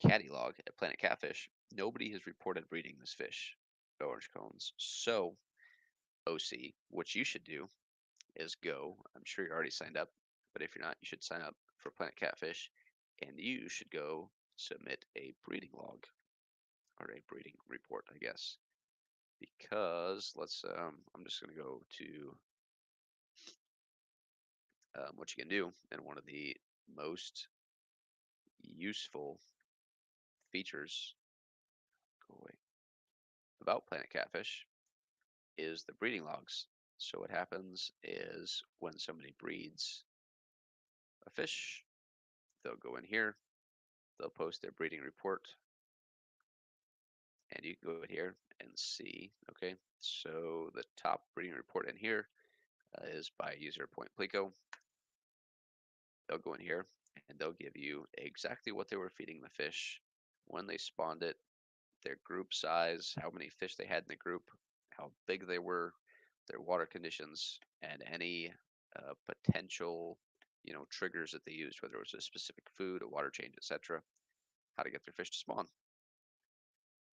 caddy log at Planet Catfish, nobody has reported breeding this fish, the orange cones. So, OC, what you should do is go. I'm sure you're already signed up, but if you're not, you should sign up for Planet Catfish, and you should go submit a breeding log or a breeding report, I guess. Because I'm just gonna go to what you can do, and one of the most useful features, go away, about Planet Catfish is the breeding logs. So what happens is when somebody breeds a fish, they'll go in here, they'll post their breeding report, and you can go in here and see, okay, so the top breeding report in here is by user Point Plico. They'll go in here and they'll give you exactly what they were feeding the fish, when they spawned it, their group size, how many fish they had in the group, how big they were, their water conditions, and any potential, triggers that they used, whether it was a specific food, a water change, etc. How to get their fish to spawn.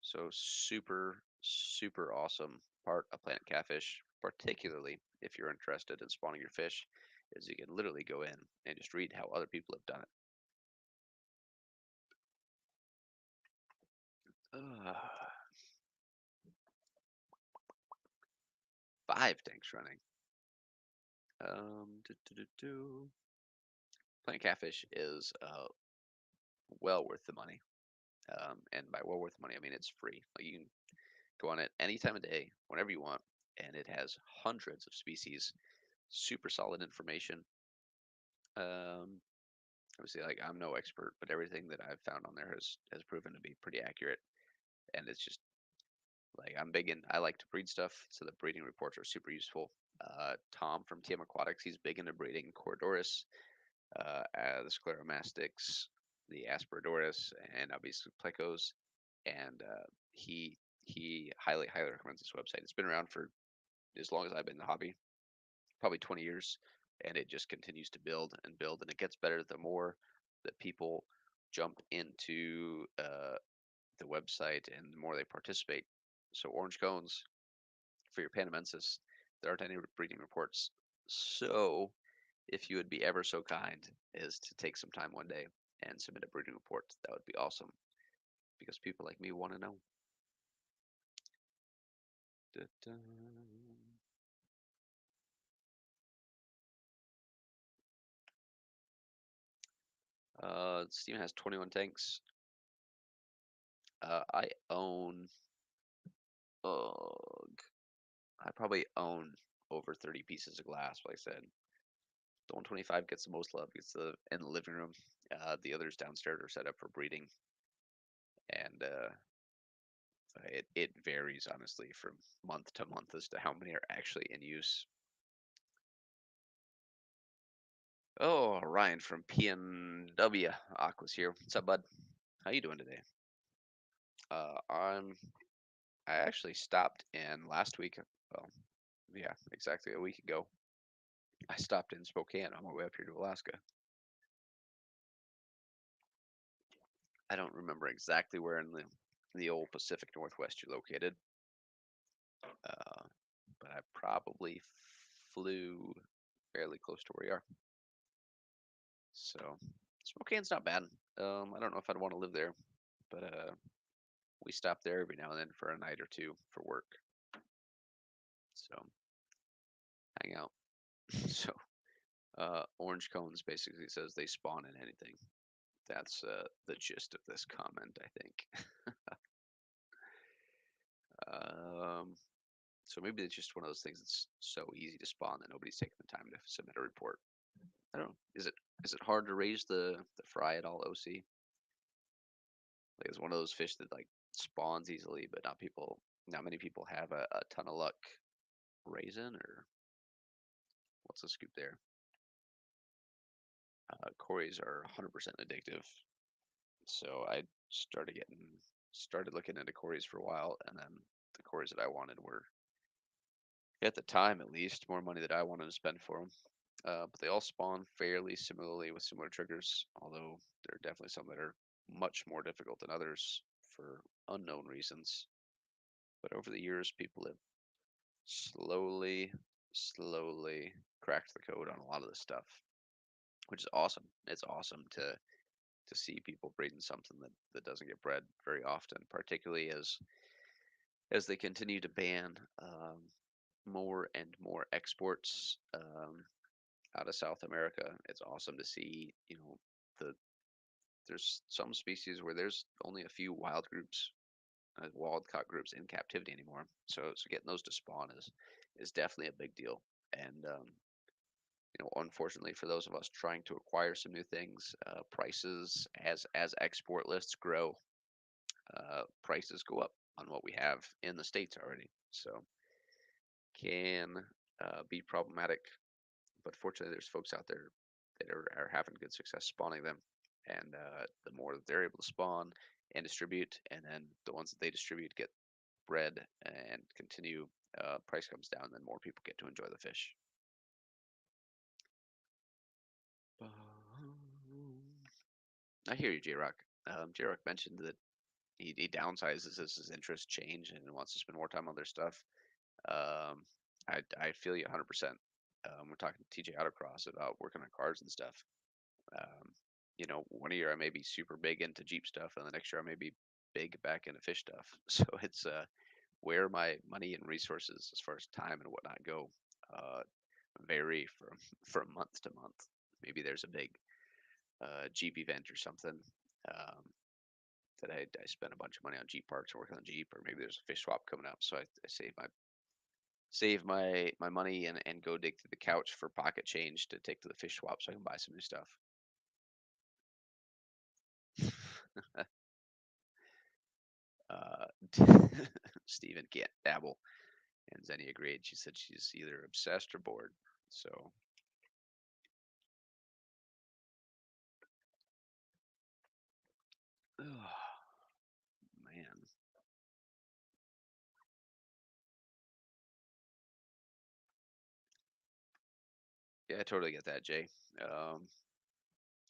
So super, super awesome part of Planet Catfish, particularly if you're interested in spawning your fish, is you can literally go in and just read how other people have done it. Uh, 5 tanks running. Do, do, do, do. Planet Catfish is well worth the money. And by well worth the money, I mean it's free. Like you can go on it any time of day, whenever you want, and it has hundreds of species, super solid information. Um, Obviously, like I'm no expert, but everything that I've found on there has proven to be pretty accurate. And it's just like I like to breed stuff, so the breeding reports are super useful. Tom from TM Aquatics, he's big into breeding Corydoras, the Scleromastics, the Asperodoras, and obviously Plecos. And he highly recommends this website. It's been around for as long as I've been in the hobby, probably 20 years, and it just continues to build and build, and it gets better the more that people jump into the website and the more they participate. So orange cones for your Panamensis, there aren't any breeding reports. So if you would be ever so kind is to take some time one day and submit a breeding report, that would be awesome because people like me want to know. Da-da. Steam has 21 tanks. I own, I probably own over 30 pieces of glass. Like I said, the 125 gets the most love. It's in the living room. The others downstairs are set up for breeding, and it varies honestly from month to month as to how many are actually in use. Oh, Ryan from PNW Aqua's here. What's up, bud? How you doing today? Uh, I'm. I actually stopped in last week. Well, yeah, exactly a week ago. I stopped in Spokane on my way up here to Alaska. I don't remember exactly where in the old Pacific Northwest you're located, uh, but I probably flew fairly close to where you are. So Spokane's not bad. I don't know if I'd want to live there, but we stop there every now and then for a night or two for work. So hang out. So orange cones basically says they spawn in anything. That's the gist of this comment, I think. Um, so maybe it's just one of those things that's so easy to spawn that nobody's taking the time to submit a report. I don't know. Is it hard to raise the fry at all, OC? Like it's one of those fish that like spawns easily, but not many people have a ton of luck raising, or what's the scoop there? Cories are 100% addictive, so I started looking into cories for a while, and then the cories that I wanted were, at the time at least, more money that I wanted to spend for them. But they all spawn fairly similarly with similar triggers, although there are definitely some that are much more difficult than others for unknown reasons. But over the years, people have slowly, slowly cracked the code on a lot of this stuff, which is awesome. It's awesome to see people breeding something that doesn't get bred very often, particularly as they continue to ban more and more exports out of South America. It's awesome to see, the there's some species where there's only a few wild caught groups in captivity anymore. So getting those to spawn is definitely a big deal. And unfortunately for those of us trying to acquire some new things, prices as export lists grow, prices go up on what we have in the states already. So can be problematic, but fortunately there's folks out there that are having good success spawning them, and the more that they're able to spawn and distribute, and then the ones that they distribute get bred and continue, price comes down, then more people get to enjoy the fish. I hear you, J Rock. J Rock mentioned that he downsizes as his interests change and wants to spend more time on their stuff. Um, I feel you 100%. We're talking to TJ Autocross about working on cars and stuff. Um, one year I may be super big into Jeep stuff, and the next year I may be big back into fish stuff. So it's where my money and resources, as far as time and whatnot, go, uh, vary from from month to month. Maybe there's a big Jeep event or something, um, that I spend a bunch of money on Jeep parts and working on Jeep, or maybe there's a fish swap coming up, so I save my money and go dig through the couch for pocket change to take to the fish swap so I can buy some new stuff. uh, Steven can't dabble, and Zenny agreed. She said she's either obsessed or bored. So, oh, man, yeah, I totally get that, Jay. Um,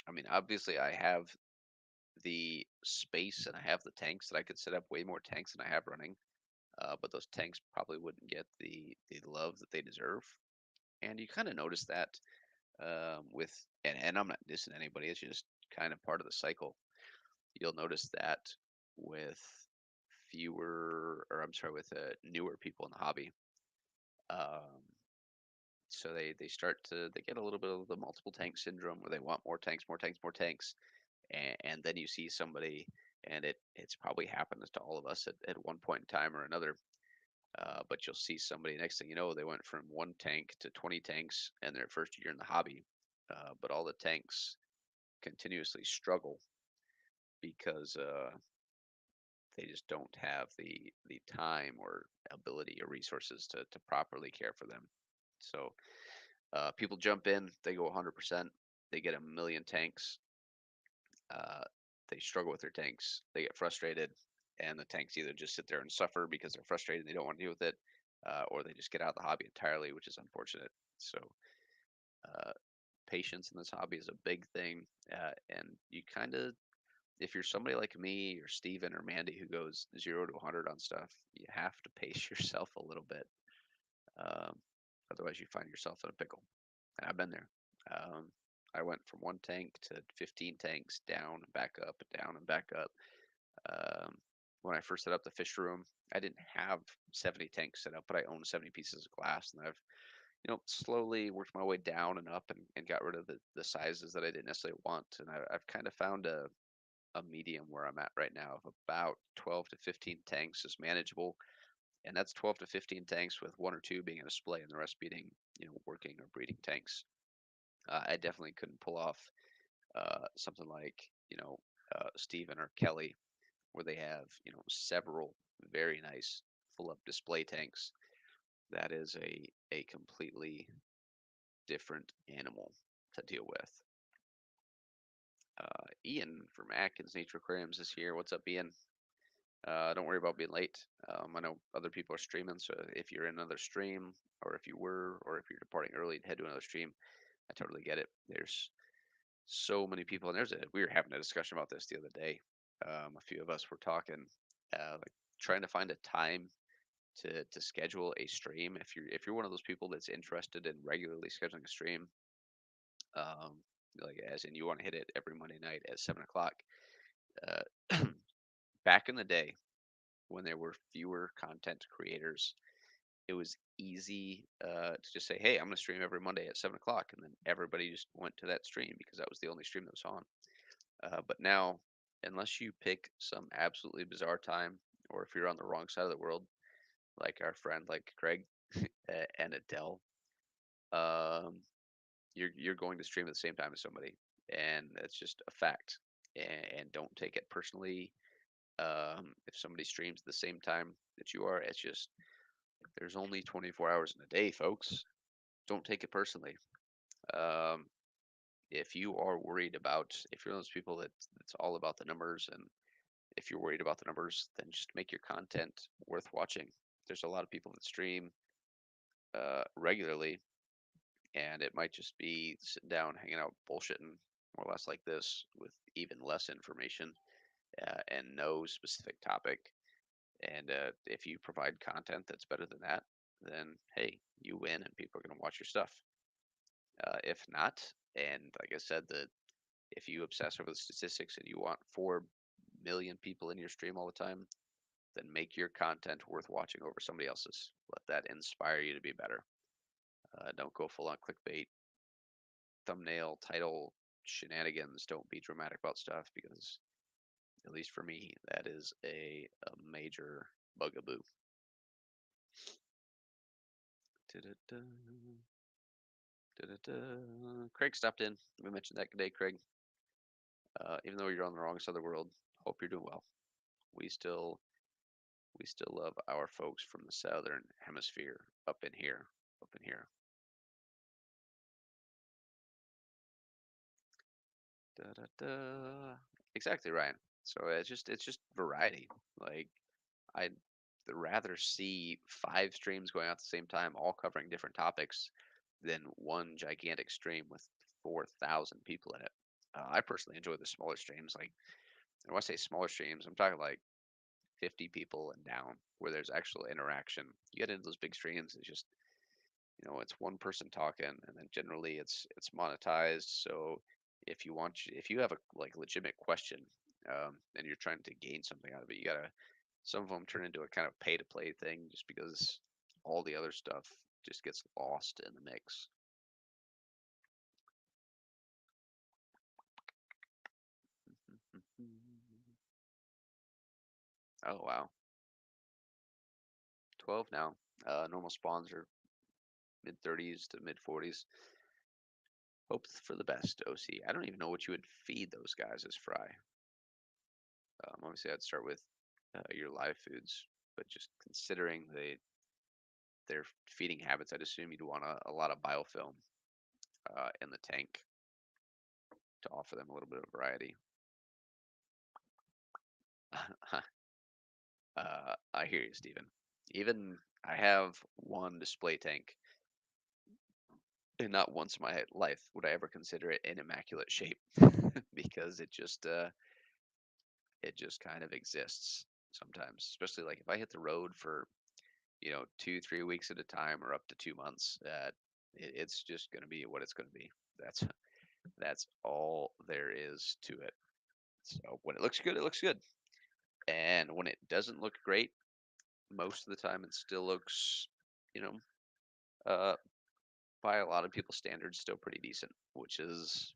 I mean, obviously, I have the space and I have the tanks that I could set up way more tanks than I have running. But those tanks probably wouldn't get the love that they deserve. And you kind of notice that, with, and I'm not dissing anybody. It's just kind of part of the cycle. You'll notice that with with newer people in the hobby. Um, so they get a little bit of the multiple tank syndrome, where they want more tanks, more tanks, more tanks, and then you see somebody, and it's probably happened to all of us at one point in time or another. But you'll see somebody, next thing you know, they went from one tank to 20 tanks in their first year in the hobby. But all the tanks continuously struggle because they just don't have the time or ability or resources to properly care for them. So people jump in, they go 100%, they get a million tanks, uh, they struggle with their tanks, they get frustrated, and the tanks either just sit there and suffer because they're frustrated and they don't want to deal with it, or they just get out of the hobby entirely, which is unfortunate. So uh, patience in this hobby is a big thing, and you kind of, if you're somebody like me or Steven or Mandy who goes 0 to 100 on stuff, you have to pace yourself a little bit. Um, Otherwise, you find yourself in a pickle. And I've been there. Um, I went from one tank to 15 tanks, down and back up, and down and back up. Um, when I first set up the fish room, I didn't have 70 tanks set up, but I owned 70 pieces of glass, and I've slowly worked my way down and up and got rid of the sizes that I didn't necessarily want. And I've kind of found a medium where I'm at right now of about 12 to 15 tanks is manageable. And that's 12 to 15 tanks with one or two being a display and the rest being, working or breeding tanks. I definitely couldn't pull off something like, Stephen or Kelly, where they have, several very nice full up display tanks. That is a completely different animal to deal with. Ian from Atkins Nature Aquariums is here. What's up, Ian? Don't worry about being late. I know other people are streaming, so if you're in another stream, or if you were, or if you're departing early to head to another stream, I totally get it. There's so many people, and we were having a discussion about this the other day. A few of us were talking, like trying to find a time to schedule a stream. If you're one of those people that's interested in regularly scheduling a stream, um, like as in you want to hit it every Monday night at 7 o'clock. Uh, Back in the day when there were fewer content creators, it was easy to just say, "Hey, I'm going to stream every Monday at 7 o'clock," and then everybody just went to that stream because that was the only stream that was on. But now, unless you pick some absolutely bizarre time, or if you're on the wrong side of the world, like our friend, like Craig and Adele, um, you're going to stream at the same time as somebody, and that's just a fact. And don't take it personally. If somebody streams at the same time that you are, it's just there's only 24 hours in a day, folks. Don't take it personally. Um, if you are worried about, if you're one of those people that's all about the numbers, and if you're worried about the numbers, then just make your content worth watching. There's a lot of people that stream regularly, and it might just be sitting down, hanging out, bullshitting, more or less like this, with even less information and no specific topic. And if you provide content that's better than that, then hey, you win, and people are going to watch your stuff. If not, and like I said, if you obsess over the statistics and you want 4 million people in your stream all the time, then make your content worth watching over somebody else's. Let that inspire you to be better. Don't go full on clickbait, thumbnail, title shenanigans. Don't be dramatic about stuff because, at least for me, that is a major bugaboo. Da-da-da, da-da-da. Craig stopped in. We mentioned that today, Craig. Even though you're on the wrong side of the world, hope you're doing well. We still we still love our folks from the southern hemisphere up in here, up in here. Da, da, da. Exactly, Ryan. So it's just variety. Like I'd rather see 5 streams going out at the same time, all covering different topics, than one gigantic stream with 4,000 people in it. I personally enjoy the smaller streams. Like, and when I say smaller streams, I'm talking like 50 people and down, where there's actual interaction. You get into those big streams, it's just, it's one person talking, and then generally it's monetized. So if you have a like legitimate question, and you're trying to gain something out of it, you gotta, some of them turn into a kind of pay to play thing just because all the other stuff just gets lost in the mix. Oh wow, 12 now. Normal spawns are mid 30s to mid 40s. Hope for the best, OC. I don't even know what you would feed those guys as fry. Obviously, I'd start with your live foods, but just considering their feeding habits, I'd assume you'd want a lot of biofilm in the tank to offer them a little bit of variety. I hear you, Stephen. Even I have one display tank, and not once in my life would I ever consider it in immaculate shape because it just kind of exists sometimes, especially like if I hit the road for 2 3 weeks at a time or up to 2 months, it's just going to be what it's going to be. That's all there is to it. So when it looks good, it looks good, and when it doesn't look great, most of the time it still looks, you know, uh, by a lot of people's standards, still pretty decent, which is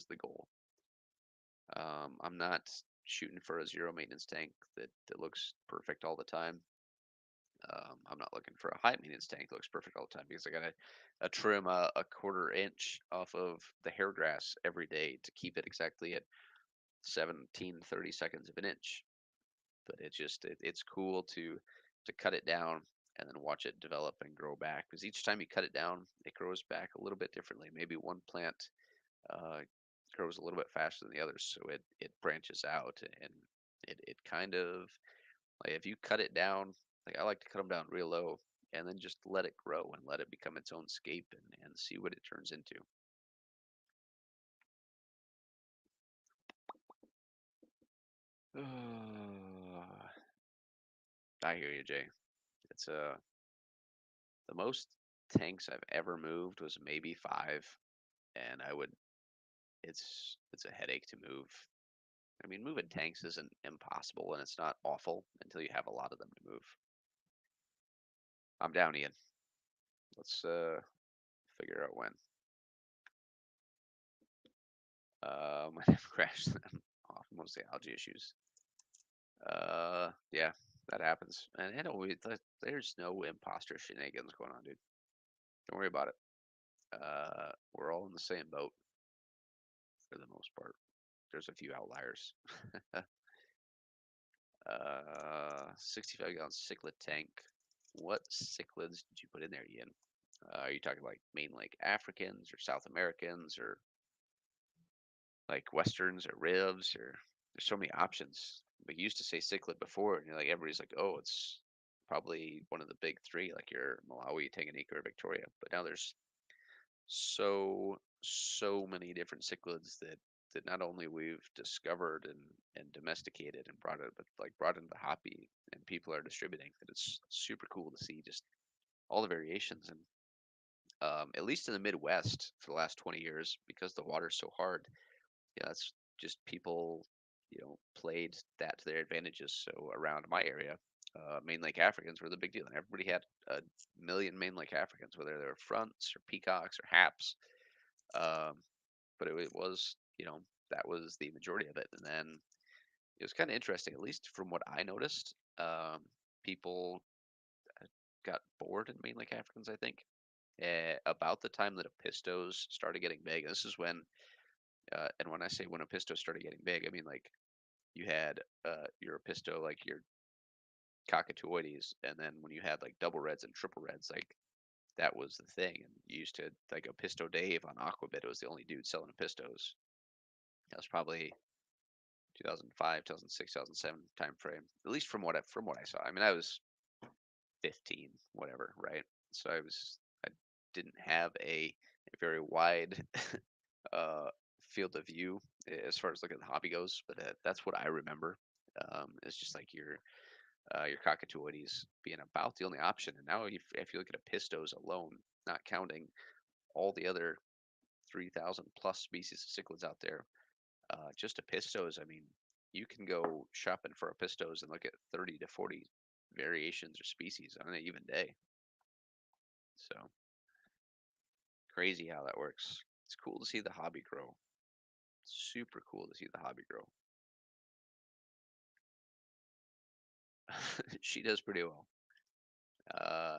the goal. I'm not shooting for a zero maintenance tank that looks perfect all the time. I'm not looking for a high maintenance tank that looks perfect all the time because I gotta trim a quarter inch off of the hair grass every day to keep it exactly at 17 30 seconds of an inch. But it's cool to cut it down and then watch it develop and grow back because each time you cut it down, it grows back a little bit differently. Maybe one plant uh, grows a little bit faster than the others, so it branches out and it kind of like if you cut it down, like I like to cut them down real low and then just let it grow and let it become its own scape and see what it turns into. I hear you, Jay. It's the most tanks I've ever moved was maybe five, and I would it's a headache to move. I mean, moving tanks isn't impossible and it's not awful until you have a lot of them to move. I'm down, Ian. Let's figure out when. My name crashed them off mostly algae issues. Yeah, that happens, and there's no imposter shenanigans going on, dude. Don't worry about it. We're all in the same boat for the most part. There's a few outliers. 65 gallon cichlid tank. What cichlids did you put in there, Ian? Are you talking like main like Africans or South Americans or like Westerns or ribs or there's so many options. We used to say cichlid before, and you're like everybody's like, oh, it's probably one of the big three, like your Malawi, Tanganyika, or Victoria. But now there's so many different cichlids that not only we've discovered and domesticated and brought it, but like brought into the hobby and people are distributing that it's super cool to see just all the variations and at least in the Midwest for the last 20 years because the water's so hard. Yeah, it's just people, played that to their advantages. So around my area, Main Lake Africans were the big deal, and everybody had a million Main Lake Africans, whether they were fronts or peacocks or haps. Um, but it was, that was the majority of it. And then it was kind of interesting, at least from what I noticed. People got bored in Main Lake Africans, I think, about the time that Apistos started getting big. This is when, and when I say when Apistos started getting big, I mean like you had your Apisto, like your cockatoides, and then when you had like double reds and triple reds, like that was the thing. And you used to like Apisto Dave on Aquabit was the only dude selling Apistos. That was probably 2005, 2006, 2007 time frame. At least from what I saw. I mean, I was 15, whatever, right? So I didn't have a very wide uh, field of view as far as looking at the hobby goes, but that's what I remember. It's just like your cockatoides being about the only option. And now, if you look at a pistos alone, not counting all the other 3,000 plus species of cichlids out there, just a pistos, I mean, you can go shopping for a pistos and look at 30 to 40 variations or species on an even day. So crazy how that works. It's cool to see the hobby grow. Super cool to see the hobby grow. She does pretty well. Uh,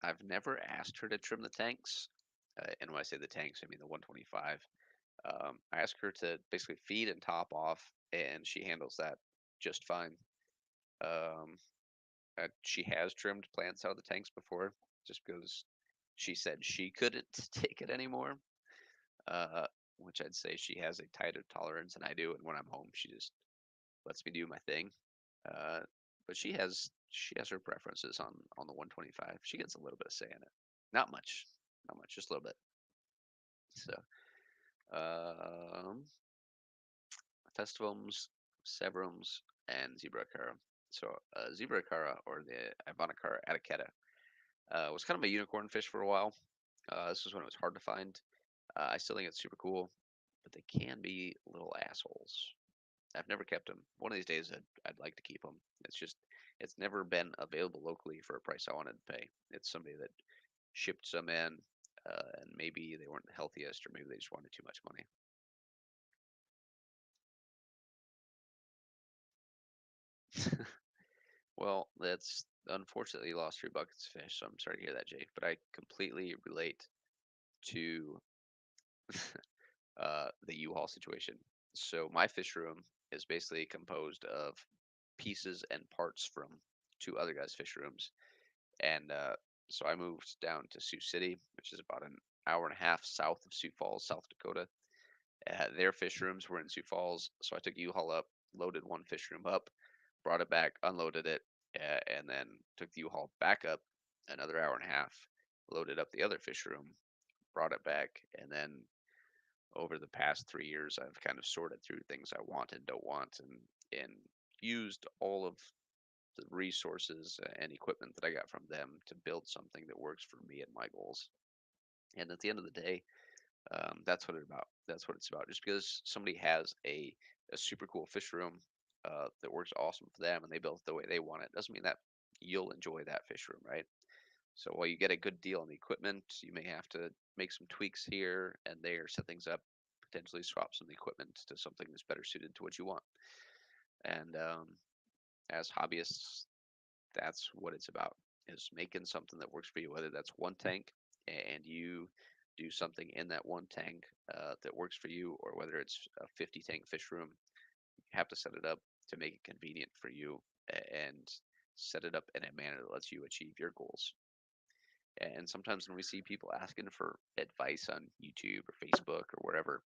I've never asked her to trim the tanks. And when I say the tanks, I mean the 125. I ask her to basically feed and top off, and she handles that just fine. Um, she has trimmed plants out of the tanks before, just because she said she couldn't take it anymore. Uh, which I'd say she has a tighter tolerance than I do, and when I'm home, she just lets me do my thing. Uh, but she has her preferences on the 125. She gets a little bit of say in it, not much, not much, just a little bit. So, um, Festivums, Severums, and Zebracara. So, Zebracara, or the Ivanacara etiquetta, was kind of a unicorn fish for a while. This was when it was hard to find. I still think it's super cool, but they can be little assholes. I've never kept them. One of these days, I'd like to keep them. It's never been available locally for a price I wanted to pay. It's somebody that shipped some in. and maybe they weren't the healthiest, or maybe they just wanted too much money. Well, that's unfortunately you lost 3 buckets of fish, so I'm sorry to hear that, Jake. But I completely relate to the U-Haul situation. So my fish room is basically composed of pieces and parts from two other guys' fish rooms, and so I moved down to Sioux City, which is about an hour and a half south of Sioux Falls, South Dakota. Their fish rooms were in Sioux Falls, so I took U-Haul up, loaded one fish room up, brought it back, unloaded it, and then took the U-Haul back up another hour and a half, loaded up the other fish room, brought it back, and then over the past 3 years, I've kind of sorted through things I want and don't want, and used all of the resources and equipment that I got from them to build something that works for me and my goals. And at the end of the day, that's what it's about. That's what it's about. Just because somebody has a super cool fish room that works awesome for them and they built it the way they want it, doesn't mean that you'll enjoy that fish room, right? So while you get a good deal on the equipment, you may have to make some tweaks here and there, set things up, potentially swap some of the equipment to something that's better suited to what you want. And as hobbyists, that's what it's about, is making something that works for you, whether that's one tank and you do something in that one tank that works for you, or whether it's a 50 tank fish room. You have to set it up to make it convenient for you and set it up in a manner that lets you achieve your goals. And sometimes when we see people asking for advice on YouTube or Facebook or wherever,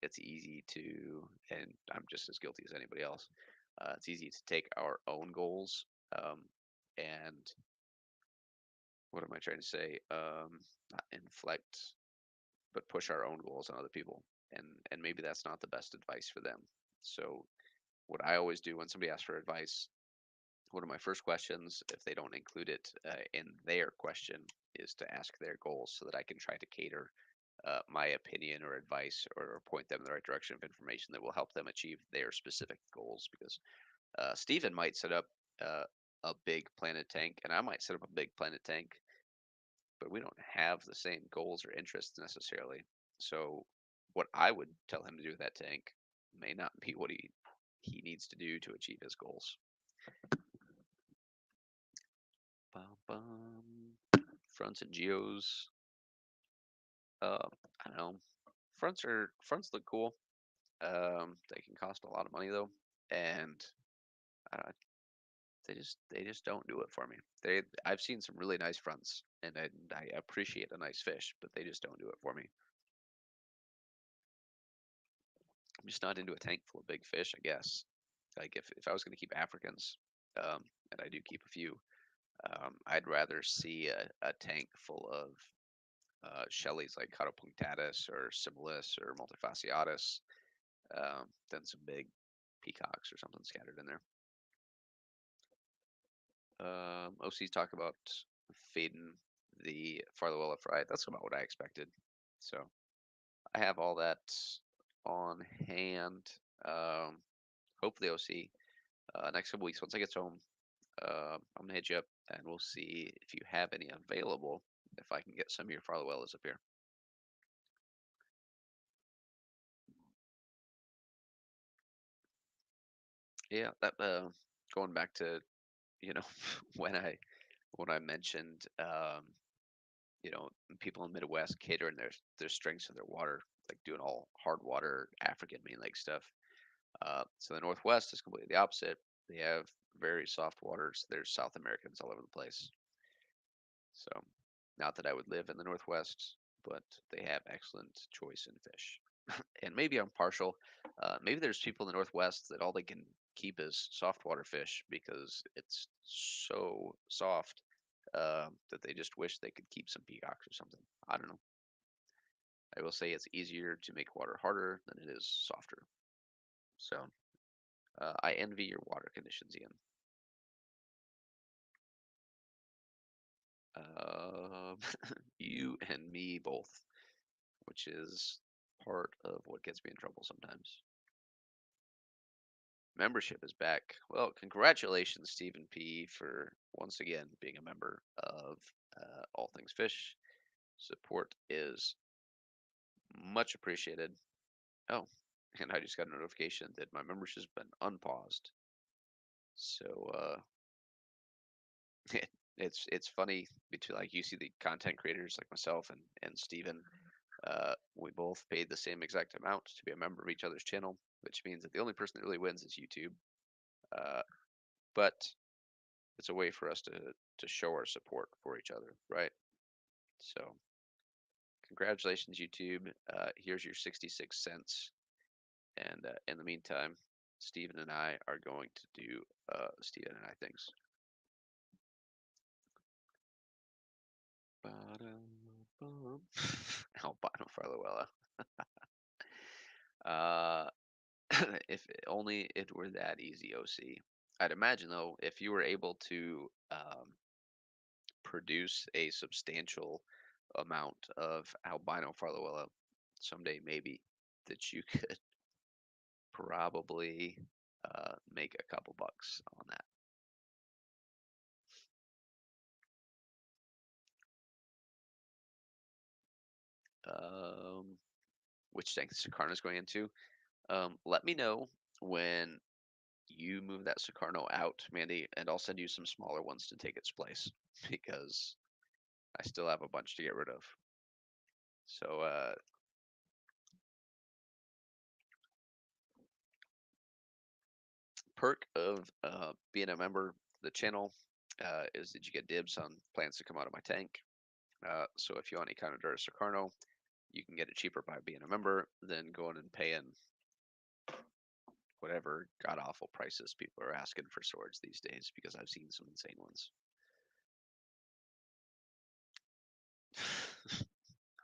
it's easy to, and I'm just as guilty as anybody else. It's easy to take our own goals um, and what am I trying to say? Not inflect, but push our own goals on other people, and maybe that's not the best advice for them. So what I always do when somebody asks for advice, one of my first questions, if they don't include it in their question, is to ask their goals so that I can try to cater my opinion or advice or point them in the right direction of information that will help them achieve their specific goals. Because Stephen might set up uh, a big planted tank, and I might set up a big planted tank, but we don't have the same goals or interests necessarily. So, what I would tell him to do with that tank may not be what he needs to do to achieve his goals. Bum, bum. Fronts and geos. I don't know. Fronts look cool. They can cost a lot of money though, and I don't, they just don't do it for me. I've seen some really nice fronts, and I appreciate a nice fish, but they just don't do it for me. I'm just not into a tank full of big fish, I guess. Like if I was going to keep Africans, and I do keep a few, I'd rather see a tank full of shellies like Cautopunctatus or Similis or Multifasciatus than some big peacocks or something scattered in there. OC's talk about fading the farther well left right. That's about what I expected. So I have all that on hand. Um, Hopefully, OC next couple weeks once I get home, I'm gonna hit you up and we'll see if you have any available. If I can get some of your farther wells up here. Yeah, that going back to you know when I mentioned people in the Midwest catering their strengths of their water, like doing all hard water African main lake stuff. So the Northwest is completely the opposite. They have very soft waters. There's South Americans all over the place. So not that I would live in the Northwest, but they have excellent choice in fish. And maybe I'm partial. Maybe there's people in the Northwest that all they can keep is softwater fish because it's so soft that they just wish they could keep some peacocks or something. I don't know. I will say it's easier to make water harder than it is softer. So I envy your water conditions, Ian. Uh, you and me both, which is part of what gets me in trouble sometimes. Membership is back. Well, congratulations, Stephen P, for once again being a member of All Things Fish. Support is much appreciated. Oh, and I just got a notification that my membership's been unpaused. So it's funny between like you see the content creators like myself and Steven. We both paid the same exact amount to be a member of each other's channel, which means that the only person that really wins is YouTube. Uh, but it's a way for us to show our support for each other, right? So congratulations, YouTube. Here's your 66 cents. And in the meantime, Steven and I are going to do Steven and I things. Albino Farluella. Uh, if only it were that easy, OC. I'd imagine though, if you were able to produce a substantial amount of albino Farluella someday, maybe that you could probably make a couple bucks on that. Um, which tank Sukarno is going into? Let me know when you move that Sukarno out, Mandy, and I'll send you some smaller ones to take its place because I still have a bunch to get rid of. So, perk of being a member of the channel is that you get dibs on plants to come out of my tank. So if you want any kind of Dura Sukarno, you can get it cheaper by being a member than going and paying whatever god awful prices people are asking for swords these days because I've seen some insane ones.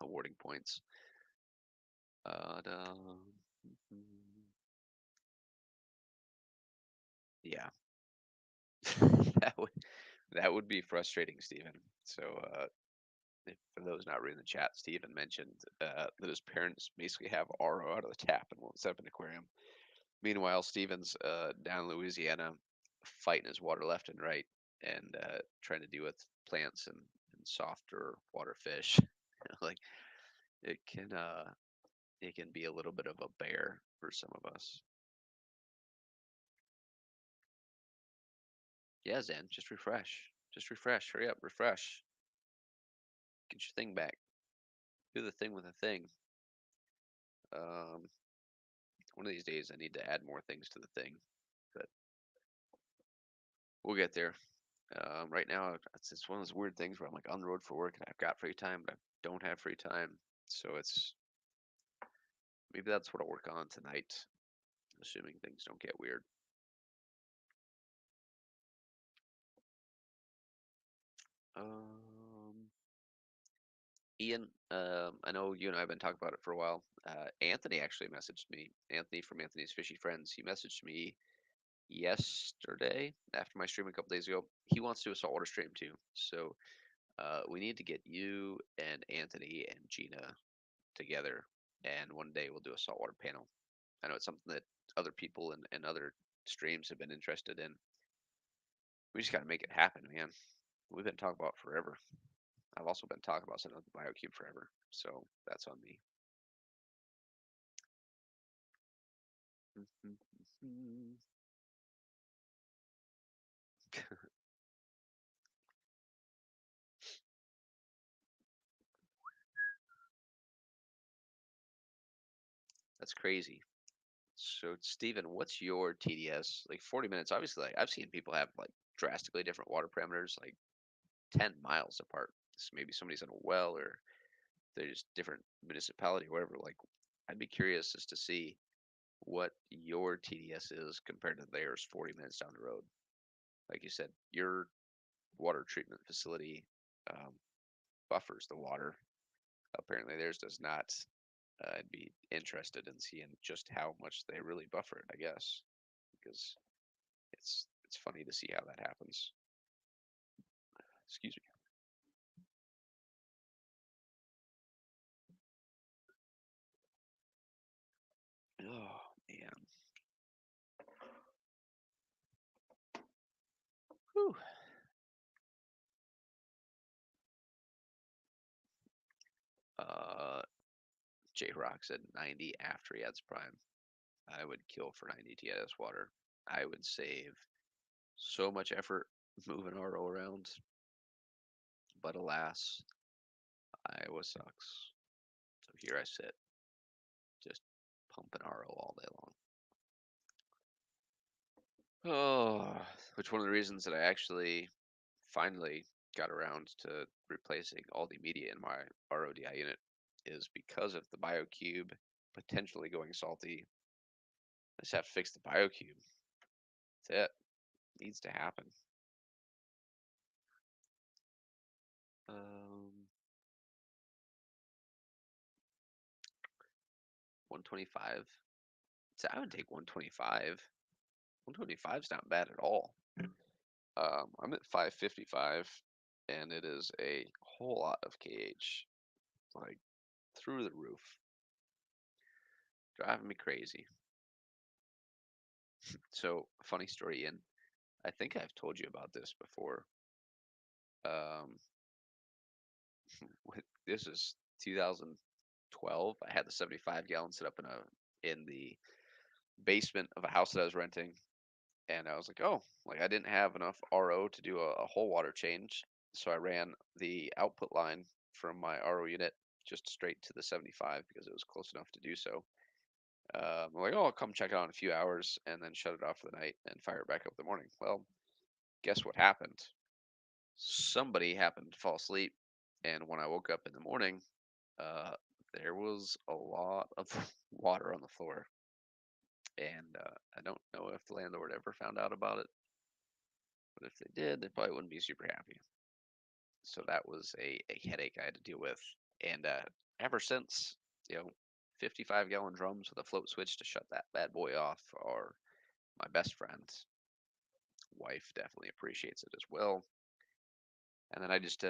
Awarding points. Yeah, that would be frustrating, Stephen. So, for those not reading the chat, Stephen mentioned that his parents basically have RO out of the tap and won't set up an aquarium. Meanwhile, Stephen's down in Louisiana fighting his water left and right and trying to deal with plants and softer water fish. Like it can it can be a little bit of a bear for some of us. Yeah, Zen, just refresh. Just refresh. Hurry up, refresh. Get your thing back. Do the thing with the thing. Um, one of these days I need to add more things to the thing, but we'll get there. Right now, it's one of those weird things where I'm like on the road for work and I've got free time, but I don't have free time. So it's maybe that's what I'll work on tonight, assuming things don't get weird. Um, Ian, I know you and I have been talking about it for a while. Anthony actually messaged me. Anthony from Anthony's Fishy Friends. He messaged me yesterday after my stream a couple days ago. He wants to do a saltwater stream too. So we need to get you and Anthony and Gina together, and one day we'll do a saltwater panel. I know it's something that other people and other streams have been interested in. We just got to make it happen, man. We've been talking about it forever. I've also been talking about setting up the BioCube forever, so that's on me. That's crazy. So, Steven, what's your TDS? Like 40 minutes. Obviously, like, I've seen people have like drastically different water parameters, like 10 miles apart. So maybe somebody's in a well or they're just different municipality or whatever. Like, I'd be curious as to see what your TDS is compared to theirs 40 minutes down the road. Like you said, your water treatment facility um, buffers the water. Apparently, theirs does not. I'd be interested in seeing just how much they really buffer it, I guess, because it's funny to see how that happens. Excuse me. Oh man. Whew. J Rock's at 90 after he adds Prime. I would kill for 90 TS water. I would save so much effort moving RO around, but alas, Iowa sucks. So here I sit, just pumping RO all day long. Oh, which one of the reasons that I actually finally got around to replacing all the media in my RODI unit is because of the BioCube potentially going salty. I just have to fix the BioCube. That's it. Needs to happen. Um, 125. So I would take 125. 125 is not bad at all. I'm at 555, and it is a whole lot of KH, like through the roof, driving me crazy. So, funny story, Ian. I think I've told you about this before. Um, this is 2012. I had the 75 gallon set up in the basement of a house that I was renting, and I was like, oh, like I didn't have enough RO to do a whole water change, so I ran the output line from my RO unit just straight to the 75 because it was close enough to do so. I'm like, oh, I'll come check it out in a few hours and then shut it off for the night and fire it back up in the morning. Well, guess what happened? Somebody happened to fall asleep, and when I woke up in the morning, uh, there was a lot of water on the floor, and I don't know if the landlord ever found out about it, but if they did, they probably wouldn't be super happy. So that was a headache I had to deal with, and ever since, you know, 55-gallon drums with a float switch to shut that bad boy off are my best friends. Wife definitely appreciates it as well, and then I just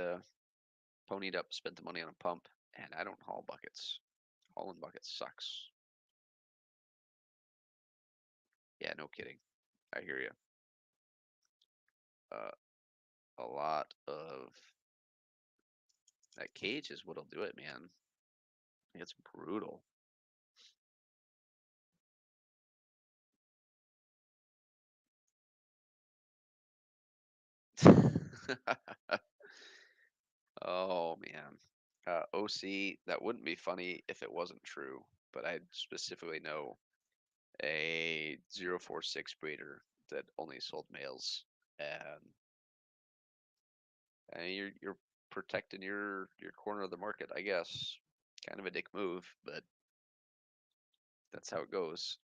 ponied up, spent the money on a pump, and I don't haul buckets. Hauling buckets sucks. Yeah, no kidding. I hear you. Uh, a lot of that cage is what'll do it, man. It's brutal. Oh man. OC, that wouldn't be funny if it wasn't true, but I specifically know a 046 breeder that only sold males, and, and you're protecting your corner of the market, I guess. Kind of a dick move, but that's how it goes.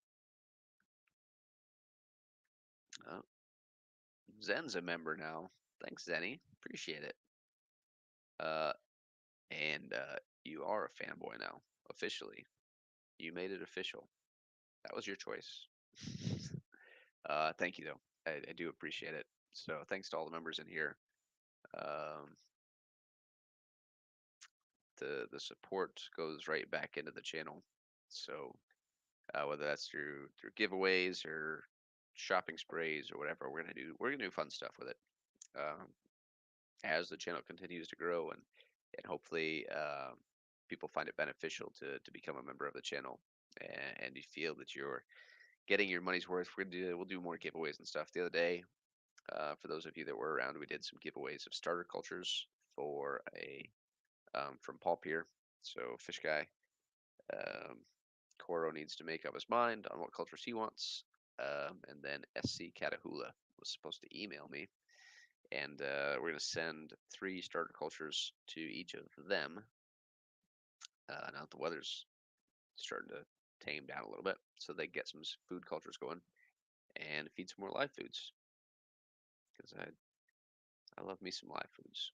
Uh, Zen's a member now. Thanks, Zenny. Appreciate it. Uh, and you are a fanboy now, officially. You made it official. That was your choice. Thank you, though. I do appreciate it. So thanks to all the members in here. Um, the support goes right back into the channel. So whether that's through giveaways or shopping sprays or whatever, we're gonna do fun stuff with it. Um, as the channel continues to grow and hopefully people find it beneficial to become a member of the channel and you feel that you're getting your money's worth. We'll do more giveaways and stuff. The other day, for those of you that were around, we did some giveaways of starter cultures for a from Paul Pier. So Fish Guy, um, Coro needs to make up his mind on what cultures he wants, and then SC Catahula was supposed to email me, and we're gonna send 3 starter cultures to each of them. Now that the weather's starting to tame down a little bit, so they get some food cultures going and feed some more live foods because I love me some live foods.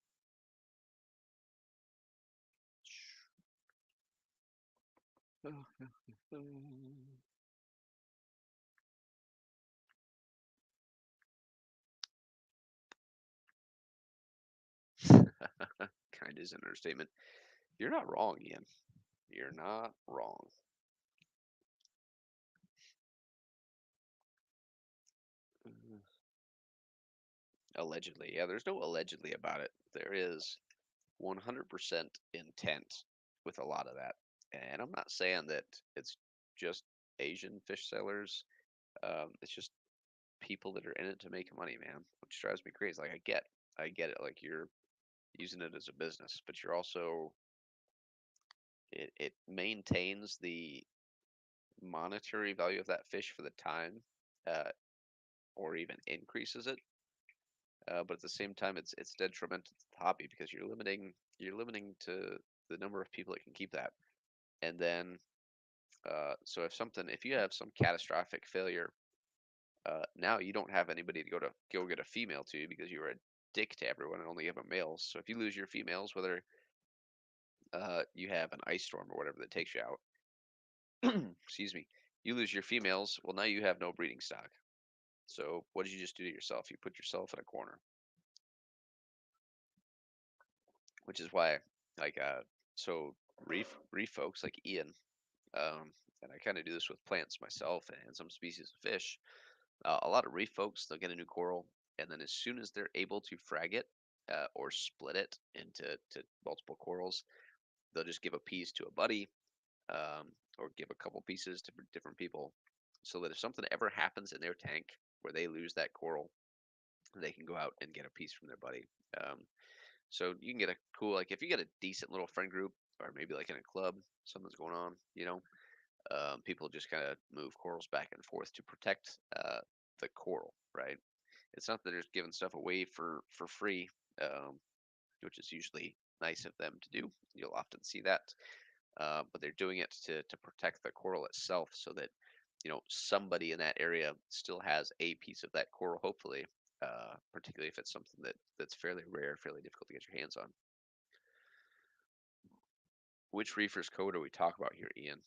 Kind is an understatement. You're not wrong, Ian. You're not wrong. Mhm. Allegedly, yeah. There's no allegedly about it. There is 100% intent with a lot of that. And I'm not saying that it's just Asian fish sellers. It's just people that are in it to make money, man, which drives me crazy. Like I get it. Like you're using it as a business, but you're also it maintains the monetary value of that fish for the time, uh, or even increases it. But at the same time, it's detrimental to the hobby because you're limiting to the number of people that can keep that. And then, so if you have some catastrophic failure, now you don't have anybody to go get a female to because you were a dick to everyone and only give them males. So if you lose your females, whether you have an ice storm or whatever that takes you out, excuse me, you lose your females. Well, now you have no breeding stock. So what did you just do to yourself? You put yourself in a corner, which is why, like, so reef folks like Ian, and I kind of do this with plants myself and some species of fish. A lot of reef folks, they'll get a new coral, and then as soon as they're able to frag it or split it into multiple corals, they'll just give a piece to a buddy, or give a couple pieces to different people, so that if something ever happens in their tank where they lose that coral, they can go out and get a piece from their buddy. Um, so you can get a cool, like if you get a decent little friend group, or maybe like in a club, something's going on, people just kind of move corals back and forth to protect the coral, right? It's not that they're just giving stuff away for free, um, which is usually nice of them to do. You'll often see that, but they're doing it to protect the coral itself, so that somebody in that area still has a piece of that coral, hopefully. Particularly if it's something that's fairly rare, fairly difficult to get your hands on. Which reefer's code are we talking about here, Ian?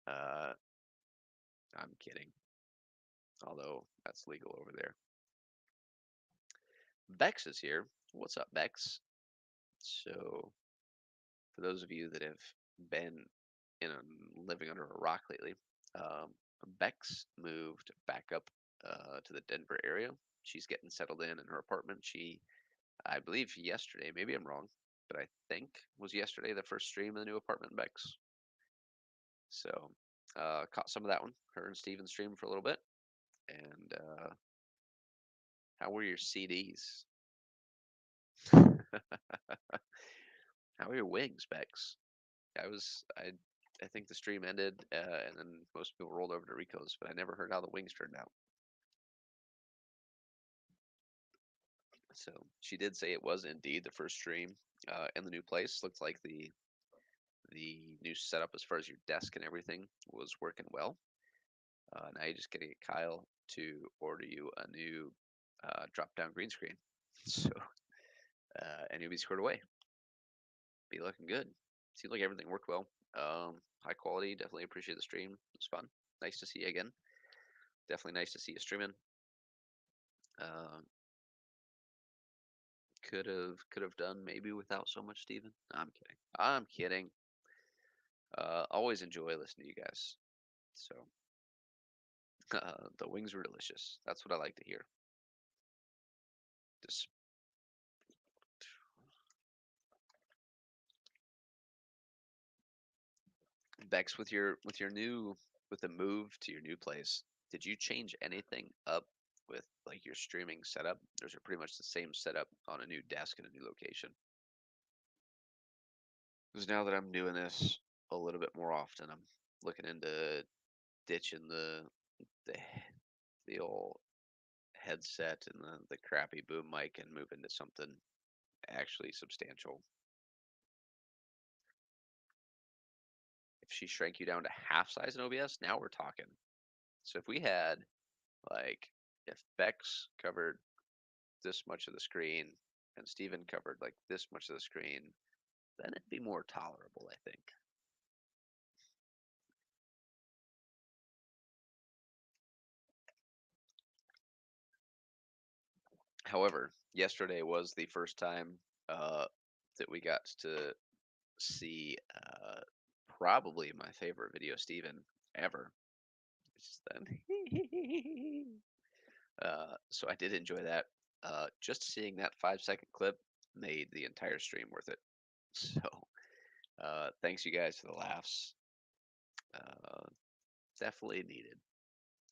Uh, I'm kidding. Although that's legal over there. Bex is here. What's up, Bex? So, for those of you that have been living under a rock lately, um, Bex moved back up to the Denver area. She's getting settled in her apartment. I believe yesterday, maybe I'm wrong, but I think was yesterday the first stream of the new apartment in Bex. So, caught some of that one. Her and Steven streamed for a little bit. And how were your CDs? How are your wings, Bex? I think the stream ended, and then most people rolled over to Rico's, but I never heard how the wings turned out. So she did say it was indeed the first stream in the new place. Looks like the new setup as far as your desk and everything was working well. Now you just gotta get Kyle to order you a new drop-down green screen, so and you'll be squared away. Be looking good. Seems like everything worked well. High quality. Definitely appreciate the stream. It was fun. Nice to see you again. Definitely nice to see you streaming. Um, could have done maybe without so much Steven. I'm kidding. I'm kidding. Always enjoy listening to you guys. So the wings were delicious. That's what I like to hear. Just Bex, with the move to your new place, did you change anything up with like your streaming setup? Or is it pretty much the same setup on a new desk and a new location? Because now that I'm doing this a little bit more often, I'm looking into ditching the the old headset and the crappy boom mic and moving to something actually substantial. If she shrank you down to half size in OBS, now we're talking. So if we had like if Bex covered this much of the screen and Steven covered like this much of the screen, then it'd be more tolerable, I think. However, yesterday was the first time that we got to see probably my favorite video Steven ever. It's then. So I did enjoy that. Just seeing that 5-second clip made the entire stream worth it. So thanks you guys for the laughs. Uh, Definitely needed.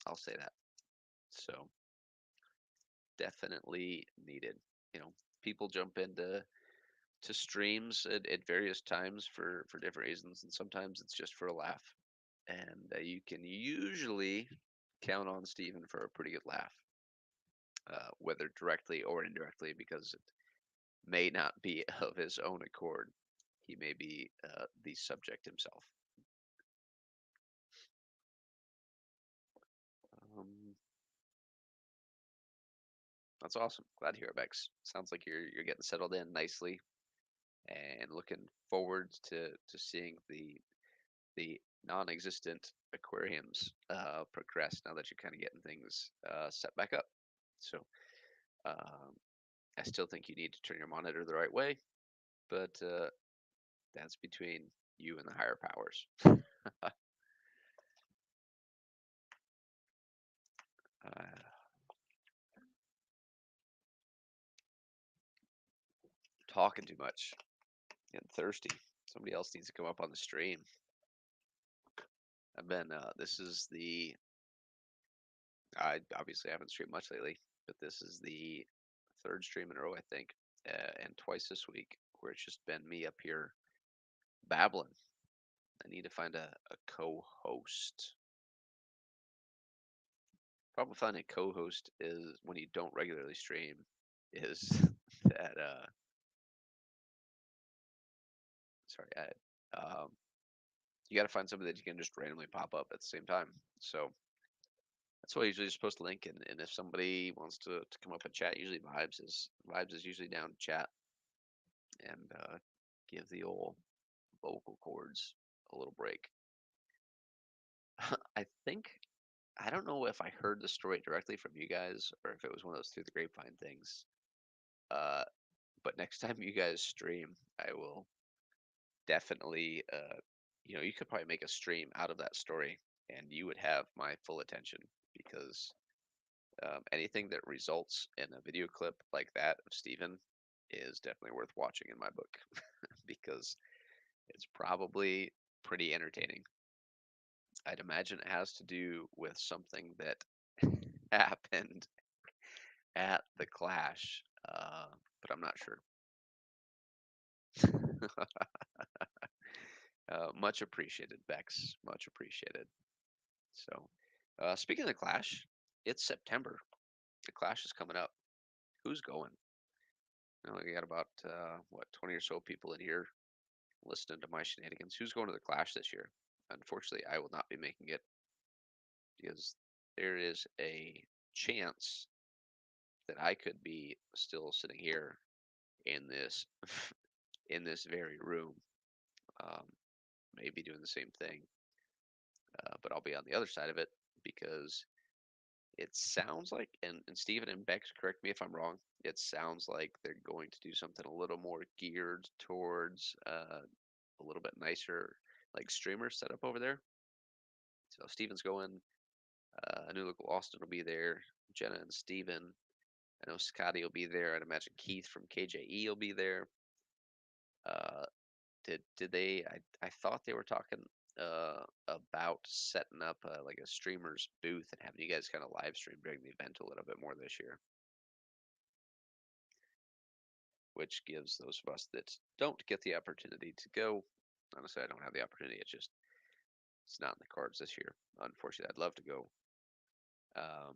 I'll say that. So definitely needed. You know, people jump into streams at various times for different reasons, and sometimes it's just for a laugh. And you can usually count on Steven for a pretty good laugh, whether directly or indirectly, because it may not be of his own accord. He may be the subject himself. Um, that's awesome. Glad to hear it, Bex. Sounds like you're getting settled in nicely and looking forward to seeing the non-existent aquariums progress now that you're kind of getting things set back up. So um, I still think you need to turn your monitor the right way, but that's between you and the higher powers. uh, Talking too much, getting thirsty. Somebody else needs to come up on the stream. I've been. This is the. I obviously haven't streamed much lately, but this is the third stream in a row, I think, and twice this week where it's just been me up here babbling. I need to find a co-host. Problem with finding a co-host is when you don't regularly stream, is that sorry, you got to find somebody that you can just randomly pop up at the same time. So that's why I usually just post a link, and if somebody wants to come up and chat, usually Vibes is usually down to chat and give the old vocal cords a little break. I think I don't know if I heard the story directly from you guys or if it was one of those through the grapevine things. Uh, but next time you guys stream, I will definitely, you could probably make a stream out of that story, and you would have my full attention because anything that results in a video clip like that of Steven is definitely worth watching in my book because it's probably pretty entertaining. I'd imagine it has to do with something that happened at the Clash, but I'm not sure. Much appreciated, Bex. Much appreciated. So, speaking of the Clash, it's September. The Clash is coming up. Who's going? We got about what 20 or so people in here listening to my shenanigans. Who's going to the Clash this year? Unfortunately, I will not be making it because there is a chance that I could be still sitting here in this in this very room, um, maybe doing the same thing, but I'll be on the other side of it because it sounds like, and Steven and Bex, correct me if I'm wrong. It sounds like they're going to do something a little more geared towards a little bit nicer, like streamer setup over there. So Steven's going. I knew local Austin will be there. Jenna and Steven. I know Scotty will be there. I'd imagine Keith from KJE will be there. Uh, did they? I thought they were talking about setting up like a streamer's booth and having you guys kind of live stream during the event a little bit more this year, which gives those of us that don't get the opportunity to go. Honestly, I don't have the opportunity. It's not in the cards this year. Unfortunately, I'd love to go. Um,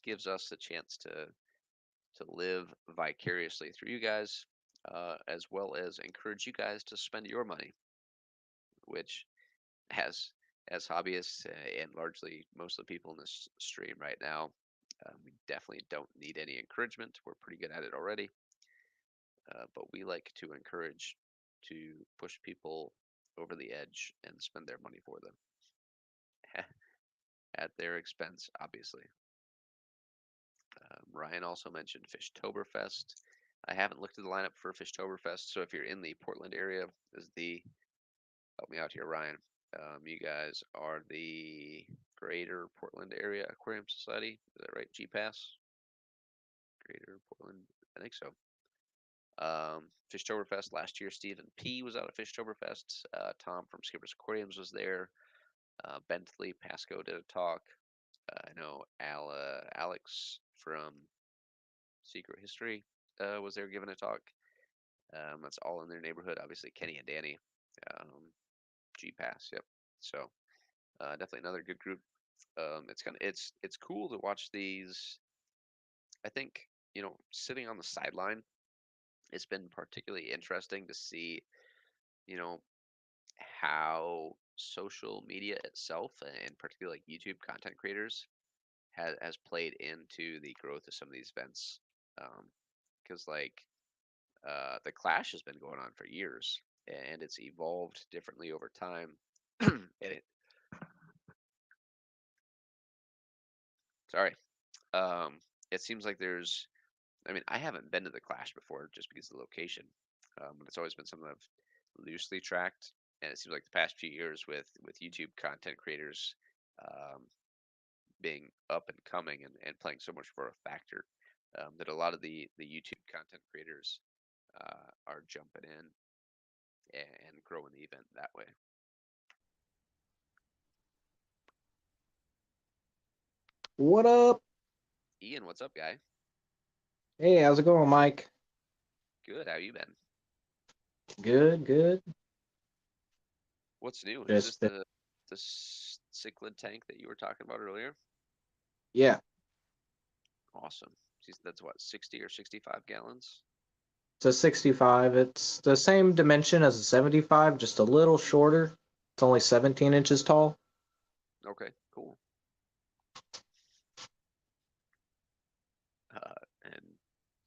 Gives us a chance to live vicariously through you guys, as well as encourage you guys to spend your money, which as hobbyists and largely most of the people in this stream right now, we definitely don't need any encouragement. We're pretty good at it already, but we like to encourage to push people over the edge and spend their money for them at their expense, obviously. Ryan also mentioned Fishtoberfest. I haven't looked at the lineup for Fishtoberfest, so if you're in the Portland area, is the help me out here, Ryan. You guys are the Greater Portland Area Aquarium Society. Is that right? GPAS? Greater Portland. I think so. Fishtoberfest last year, Stephen P was out at Fishtoberfest. Tom from Skipper's Aquariums was there. Bentley Pasco did a talk. I know Alex from Secret History was there giving a talk. That's all in their neighborhood. Obviously, Kenny and Danny, um, G Pass. Yep. So definitely another good group. It's cool to watch these. I think sitting on the sideline, it's been particularly interesting to see you know how social media itself, and particularly like YouTube content creators, has played into the growth of some of these events. Because like the Clash has been going on for years, and it's evolved differently over time. and it, sorry, it seems like there's. I mean, I haven't been to the Clash before just because of the location, but it's always been something I've loosely tracked. And it seems like the past few years with YouTube content creators um, being up and coming and playing so much for a factor, that a lot of the YouTube content creators are jumping in and growing the event that way.
What up?
Ian, what's up, guy?
Hey, how's it going, Mike?
Good. How you been?
Good, good.
What's new? Is this
Just
the cichlid tank that you were talking about earlier?
yeah,
Awesome. That's what, 60 or 65 gallons?
it's a 65. It's the same dimension as a 75, just a little shorter. It's only 17 inches tall.
Okay, cool. And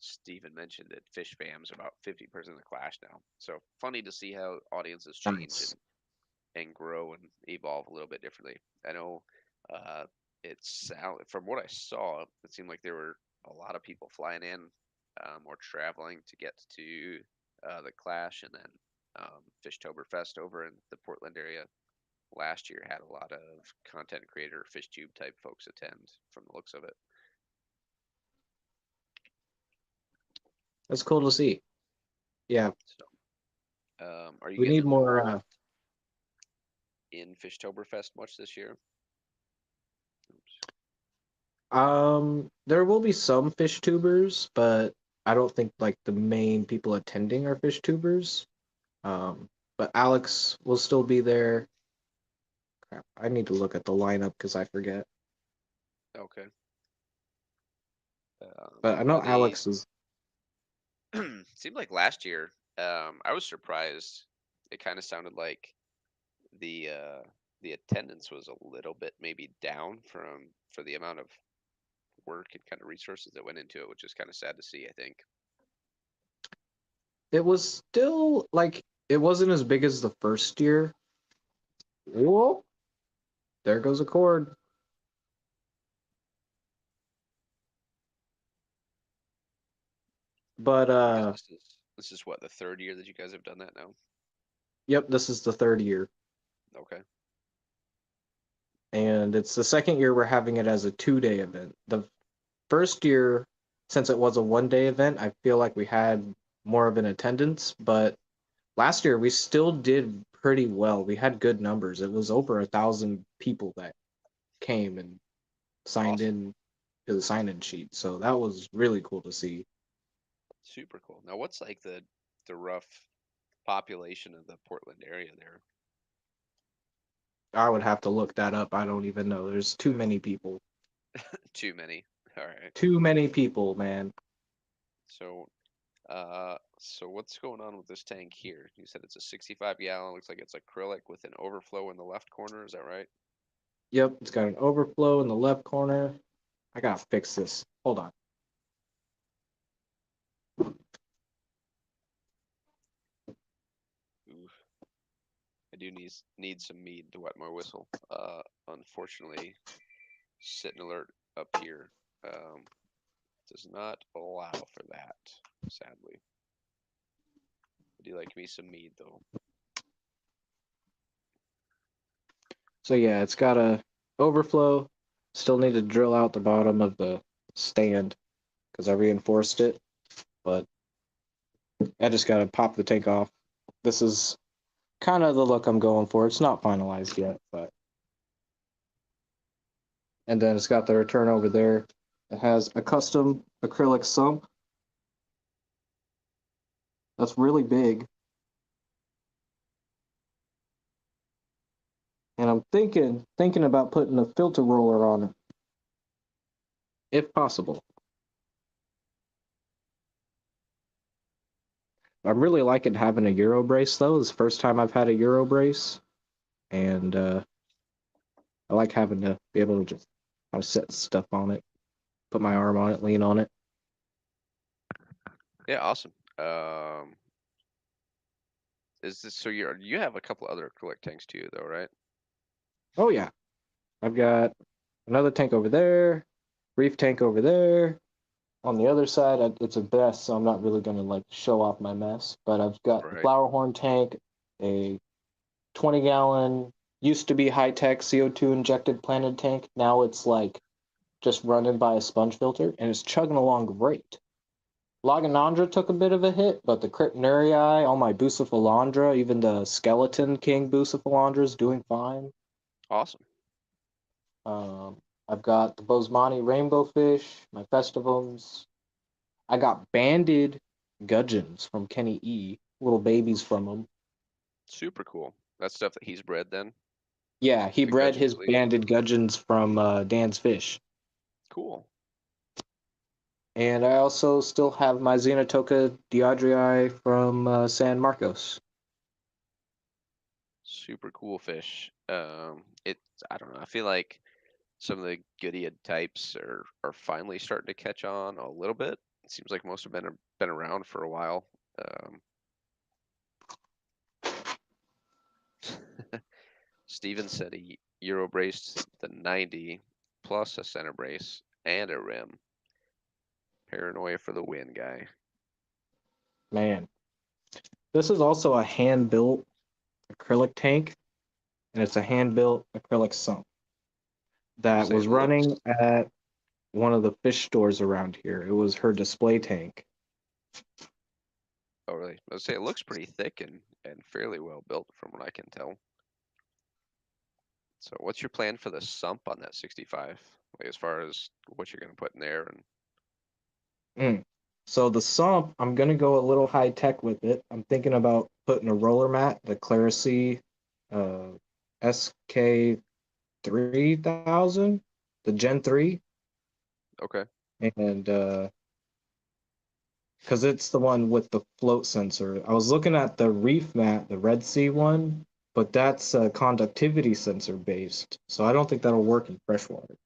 Steven mentioned that Fish Fam's about 50% of the Clash now. So funny to see how audiences change
Nice.
and grow and evolve a little bit differently. I know uh, from what I saw, it seemed like there were a lot of people flying in or traveling to get to the Clash, and then Fishtoberfest over in the Portland area last year had a lot of content creator, fish tube type folks attend from the looks of it.
That's cool to see. Yeah,
So, are you
we
getting
need more.
involved in Fishtoberfest much this year? Oops.
There will be some fish tubers, but I don't think like the main people attending are fish tubers. But Alex will still be there. Crap, I need to look at the lineup because I forget.
Okay.
But I
Are
know
they
Alex is.
seemed like last year, I was surprised. It kind of sounded like the uh, the attendance was a little bit maybe down for the amount of work and kind of resources that went into it, which is kind of sad to see, I think.
It was still like it wasn't as big as the first year. Whoa, there goes a cord. But
Because this is what, the third year that you guys have done that now.
yep, this is the third year,
Okay.
and it's the second year we're having it as a 2-day event. The first year, since it was a 1-day event, I feel like we had more of an attendance, but last year we still did pretty well. We had good numbers. It was over 1,000 people that came and signed
Awesome.
in to the sign-in sheet, so that was really cool to see.
Super cool. Now, what's like the rough population of the Portland area there?
I would have to look that up. I don't even know. There's too many people.
Too many. All right.
Too many people, man.
So, so what's going on with this tank here? You said it's a 65 gallon. Looks like it's acrylic with an overflow in the left corner. Is that right?
Yep, it's got an overflow in the left corner. I gotta fix this. Hold on.
Ooh, I do need some mead to wet my whistle. Unfortunately, sitting alert up here does not allow for that. Sadly, I do like me some mead though.
So yeah, it's got a overflow. Still need to drill out the bottom of the stand because I reinforced it, but I just gotta pop the tank off. This is kind of the look I'm going for. It's not finalized yet, but and then it's got the return over there. It has a custom acrylic sump that's really big. And I'm thinking about putting a filter roller on it, if possible. I'm really liking having a Euro brace though. It's the first time I've had a Euro brace, and I like having to be able to just kind of set stuff on it, put my arm on it, lean on it.
Yeah, awesome. Is this so you have a couple other acrylic tanks too, though, right?
Oh yeah, I've got another tank over there, reef tank over there. On the other side, it's a mess, so I'm not really gonna like show off my mess. But I've got the
Right.
flower horn tank, a 20-gallon, used to be high tech CO2 injected planted tank. Now it's like just running by a sponge filter, and it's chugging along great. Laganandra took a bit of a hit, but the Cryptnarii, all my Bucephalandra, even the Skeleton King Bucephalandra is doing fine.
Awesome.
I've got the Bosemani rainbow fish, my festivums. I got banded gudgeons from Kenny E, little babies from him.
Super cool. That's stuff that he's bred then.
Yeah, he
The
bred
gudgeon
his
sleeve.
banded gudgeons from Dan's Fish.
Cool.
And I also still have my Xenotoka Diadrii from San Marcos.
Super cool fish. It's I don't know. I feel like some of the Goodyead types are finally starting to catch on a little bit. It seems like most have been around for a while. Um, Steven said he Euro braced the 90 plus a center brace and a rim. Paranoia for the win, guy.
Man, this is also a hand built acrylic tank, and it's a hand built acrylic sump
You
that
say
was
it looks.
running at one of the fish stores around here. It was her display tank.
Oh, really? I would say it looks pretty thick and fairly well built from what I can tell. So, what's your plan for the sump on that 65? Like as far as what you're gonna put in there and
Mm. So the sump, I'm gonna go a little high tech with it. I'm thinking about putting a roller mat, the Clarisy uh, SK 3000, the Gen 3,
okay.
and because it's the one with the float sensor. I was looking at the reef mat, the Red Sea one, but that's conductivity sensor based, so I don't think that'll work in freshwater.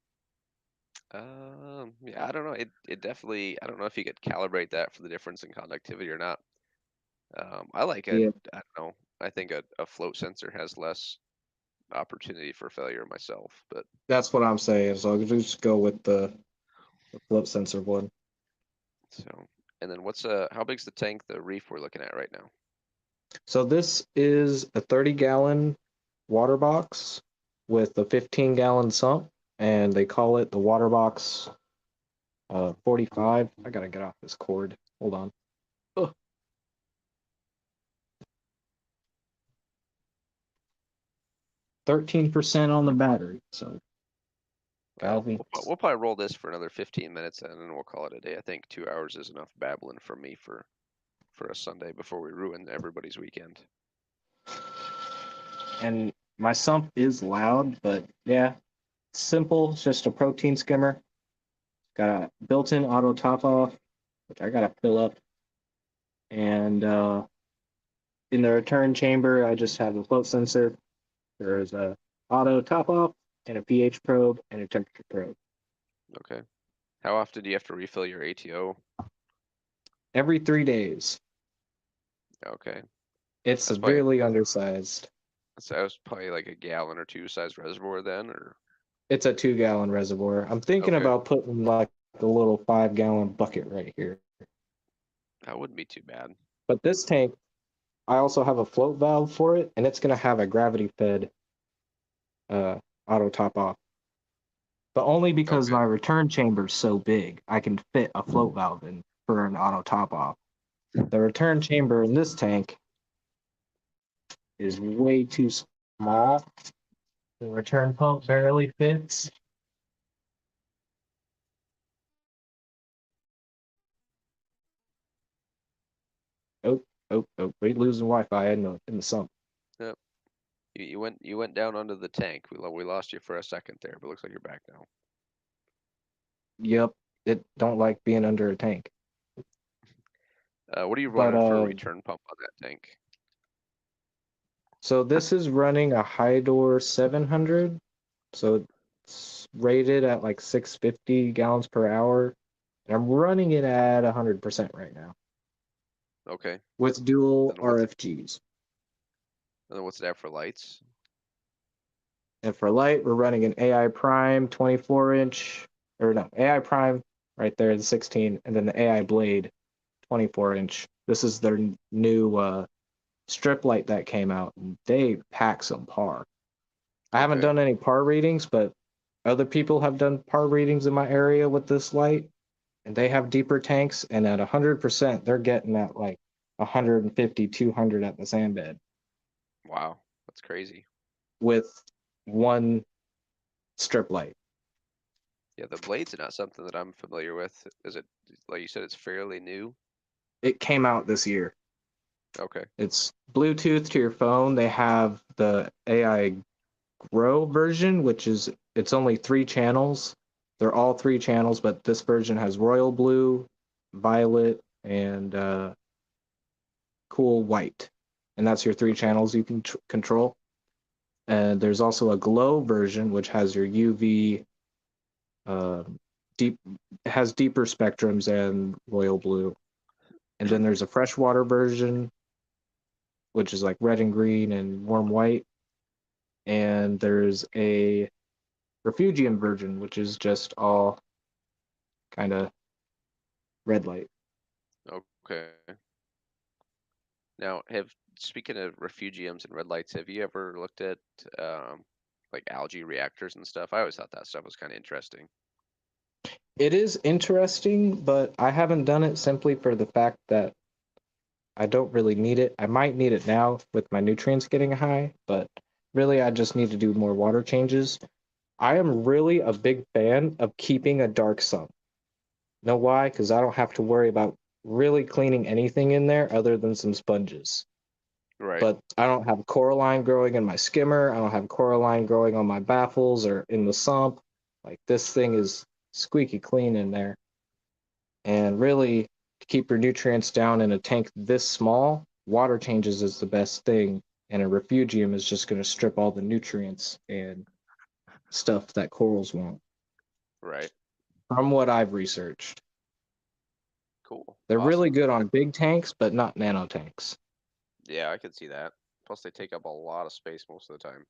Yeah, I don't know. It definitely. I don't know if you could calibrate that for the difference in conductivity or not. I like a.
Yeah,
I don't know. I think a float sensor has less opportunity for failure myself, but
that's what I'm saying. So I'll just go with the float sensor one.
so. And then how big's the tank, the reef we're looking at right now?
So this is a 30-gallon water box with a 15-gallon sump, and they call it the water box 45. I gotta get off this cord. Hold on. Ugh. 13% on the battery. So
Well,
Valve.
we'll probably roll this for another 15 minutes and then we'll call it a day. I think 2 hours is enough babbling for me for a Sunday before we ruin everybody's weekend.
And my sump is loud, but yeah, simple. It's just a protein skimmer. Got a built-in auto top off, which I gotta fill up. And in the return chamber, I just have a float sensor. There's a auto top off and a pH probe and a temperature probe.
Okay. How often do you have to refill your ATO?
Every 3 days.
Okay.
It's
That's probably
severely undersized.
that was probably like a gallon or two size reservoir then, or
It's a 2-gallon reservoir. I'm thinking
okay.
about putting like a little 5-gallon bucket right here.
That wouldn't be too bad.
But this tank, I also have a float valve for it, and it's going to have a gravity fed uh, auto top off. But only because
Okay.
my return chamber is so big, I can fit a float valve in for an auto top off. The return chamber in this tank is way too small. The return pump barely fits. Oh, we're losing Wi-Fi in the sump.
Yep. You went down under the tank. We lost you for a second there, but looks like you're back now.
Yep, it don't like being under a tank.
What are you
But
running for a return pump on that tank?
so this is running a Hydor 700. So it's rated at like 650 gallons per hour. And I'm running it at 100% right now
Okay.
with dual
Then
RFGs.
what's that for lights?
And for light, we're running an AI Prime 24 inch, or no, AI Prime right there, the 16, and then the AI Blade 24 inch. This is their new strip light that came out. And they pack some par. I haven't
Okay.
done any par readings, but other people have done par readings in my area with this light, and they have deeper tanks. And at 100%, they're getting at like 150, 200 at the sand bed
Wow, that's crazy.
with one strip light.
Yeah, the blades are not something that I'm familiar with. Is it, like you said, it's fairly new?
It came out this year.
Okay.
It's Bluetooth to your phone. They have the AI Grow version, which is it's only 3 channels. They're all 3 channels, but this version has royal blue, violet, and cool white, and that's your 3 channels you can control. And there's also a glow version, which has your UV, uh, deep has deeper spectrums and royal blue. And then there's a freshwater version, which is like red and green and warm white. And there's a refugium version, which is just all kind of red light.
Okay. Now, speaking of refugiums and red lights, have you ever looked at like algae reactors and stuff? I always thought that stuff was kind of interesting.
It is interesting, but I haven't done it simply for the fact that I don't really need it. I might need it now with my nutrients getting high, but really I just need to do more water changes. I am really a big fan of keeping a dark sump. Know why? Because I don't have to worry about really cleaning anything in there other than some sponges.
Right.
But I don't have coralline growing in my skimmer. I don't have coralline growing on my baffles or in the sump. Like this thing is squeaky clean in there. And really, to keep your nutrients down in a tank this small, water changes is the best thing. And a refugium is just going to strip all the nutrients and stuff that corals want.
Right.
From what I've researched,
Cool.
they're really
Awesome.
good on big tanks, but not nano tanks.
Yeah, I could see that. Plus, they take up a lot of space most of the time.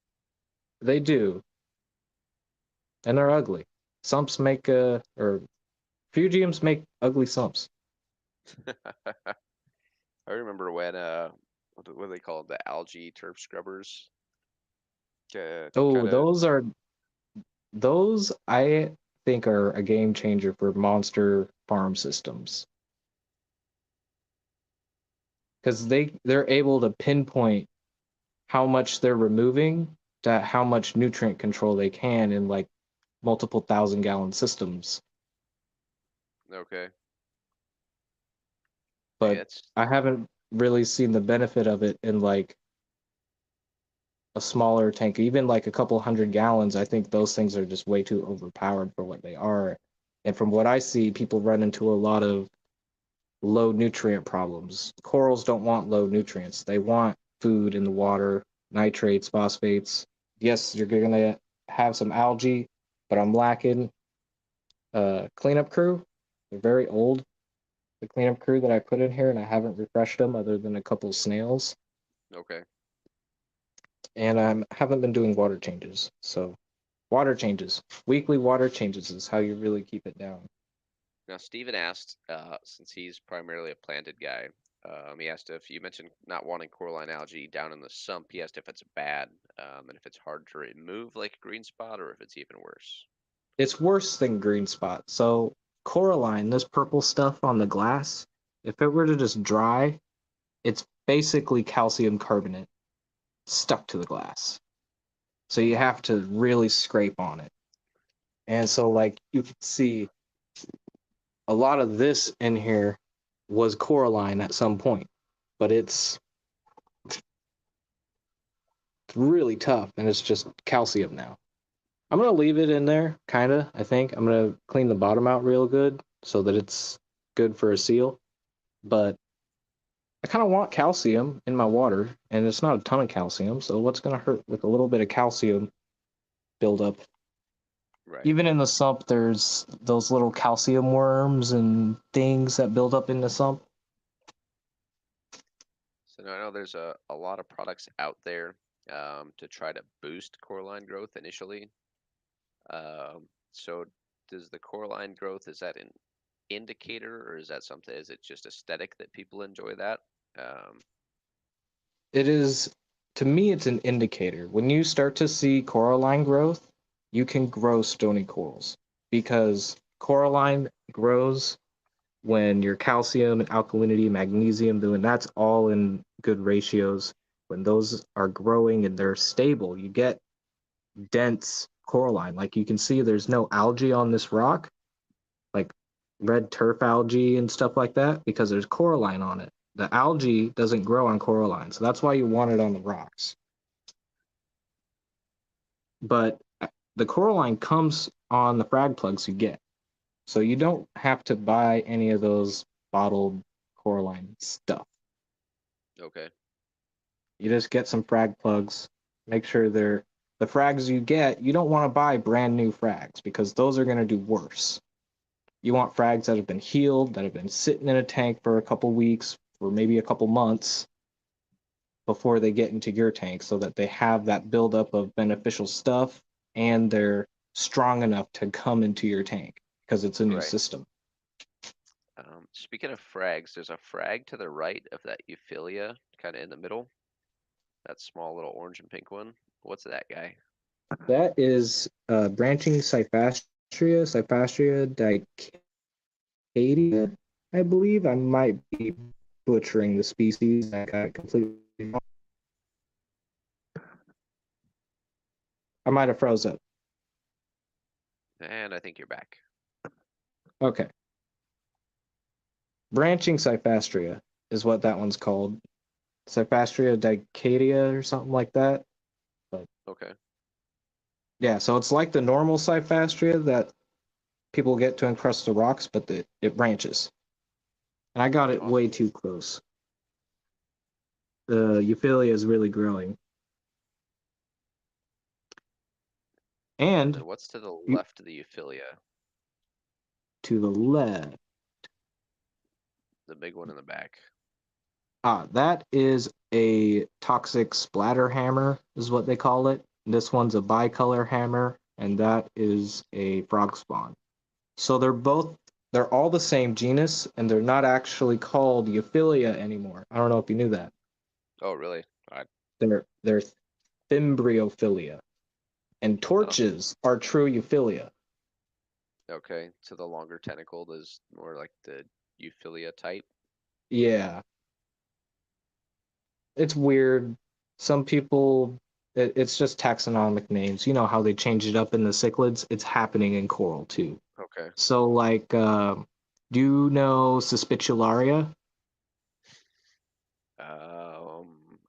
They do, and they're ugly. Sumps make or refugiums make ugly sumps.
I remember when what do they call it? The algae turf scrubbers.
Oh,
Kind of.
those I think are a game changer for monster farm systems because they're able to pinpoint how much they're removing to how much nutrient control they can in like multiple 1,000 gallon systems.
Okay. Dang,
But
that's
I haven't really seen the benefit of it in like a smaller tank, even like a couple 100 gallons. I think those things are just way too overpowered for what they are. And from what I see, people run into a lot of low nutrient problems. Corals don't want low nutrients. They want food in the water, nitrates, phosphates. Yes, you're gonna have some algae, but I'm lacking cleanup crew. They're very old. The cleanup crew that I put in here, and I haven't refreshed them other than a couple snails.
okay.
And I haven't been doing water changes. So water changes, weekly water changes is how you really keep it down.
Now, Steven asked, since he's primarily a planted guy, he asked if you mentioned not wanting coralline algae down in the sump. He asked if it's bad, and if it's hard to remove like a green spot, or if it's even worse.
It's worse than green spot. So coralline, this purple stuff on the glass, If it were to just dry, it's basically calcium carbonate stuck to the glass. So you have to really scrape on it. And so, like, you can see a lot of this in here was coralline at some point, but it's really tough and it's just calcium now. I'm going to leave it in there, kind of, I think. I'm going to clean the bottom out real good so that it's good for a seal. But I kind of want calcium in my water, and it's not a ton of calcium, so what's going to hurt with a little bit of calcium buildup?
Right.
Even in the sump, there's those little calcium worms and things that build up in the sump.
So now I know there's a lot of products out there to try to boost coralline growth initially. So does the coralline growth, is that an indicator or is that something, is it just aesthetic that people enjoy that? Um,
It is, to me, it's an indicator. When you start to see coralline growth, you can grow stony corals because coralline grows when your calcium and alkalinity, magnesium, and that's all in good ratios. When those are growing and they're stable, you get dense coralline. Like you can see, there's no algae on this rock, like red turf algae and stuff like that, because there's coralline on it. The algae doesn't grow on coralline, so that's why you want it on the rocks. But the coralline comes on the frag plugs you get, so you don't have to buy any of those bottled coralline stuff.
okay.
You just get some frag plugs, make sure they're the frags you get. You don't want to buy brand new frags because those are going to do worse. You want frags that have been healed, that have been sitting in a tank for a couple weeks or maybe a couple months before they get into your tank so that they have that buildup of beneficial stuff and they're strong enough to come into your tank because it's a new
Right.
system.
Speaking of frags, there's a frag to the right of that Euphilia, kind of in the middle. That small little orange and pink one. What's that guy?
That is branching Cyphastria dicadia, I believe. I might be butchering the species. I got it completely wrong. I might have froze up.
And I think you're back.
Okay. Branching Cyphastria is what that one's called. Cyphastria dicadia or something like that. But
Okay.
yeah, so it's like the normal Cyphastria that people get to encrust the rocks, but it branches. And I got it
Awesome.
way too close. The Euphilia is really growing. And
What's to the
you,
left of the Euphilia?
to the left,
The big one in the back.
that is a toxic splatter hammer, is what they call it. This one's a bicolor hammer, and that is a frog spawn. So they're all the same genus, and they're not actually called Euphilia anymore. I don't know if you knew that.
Oh, really?
They're Fimbriophilia, and
Oh,
torches are true Euphilia.
okay. So the longer tentacled is more like the Euphilia type.
Yeah, it's weird. Some people, it's just taxonomic names. You know how they change it up in the cichlids? It's happening in coral too.
Okay.
So, like, do you know Suspicularia?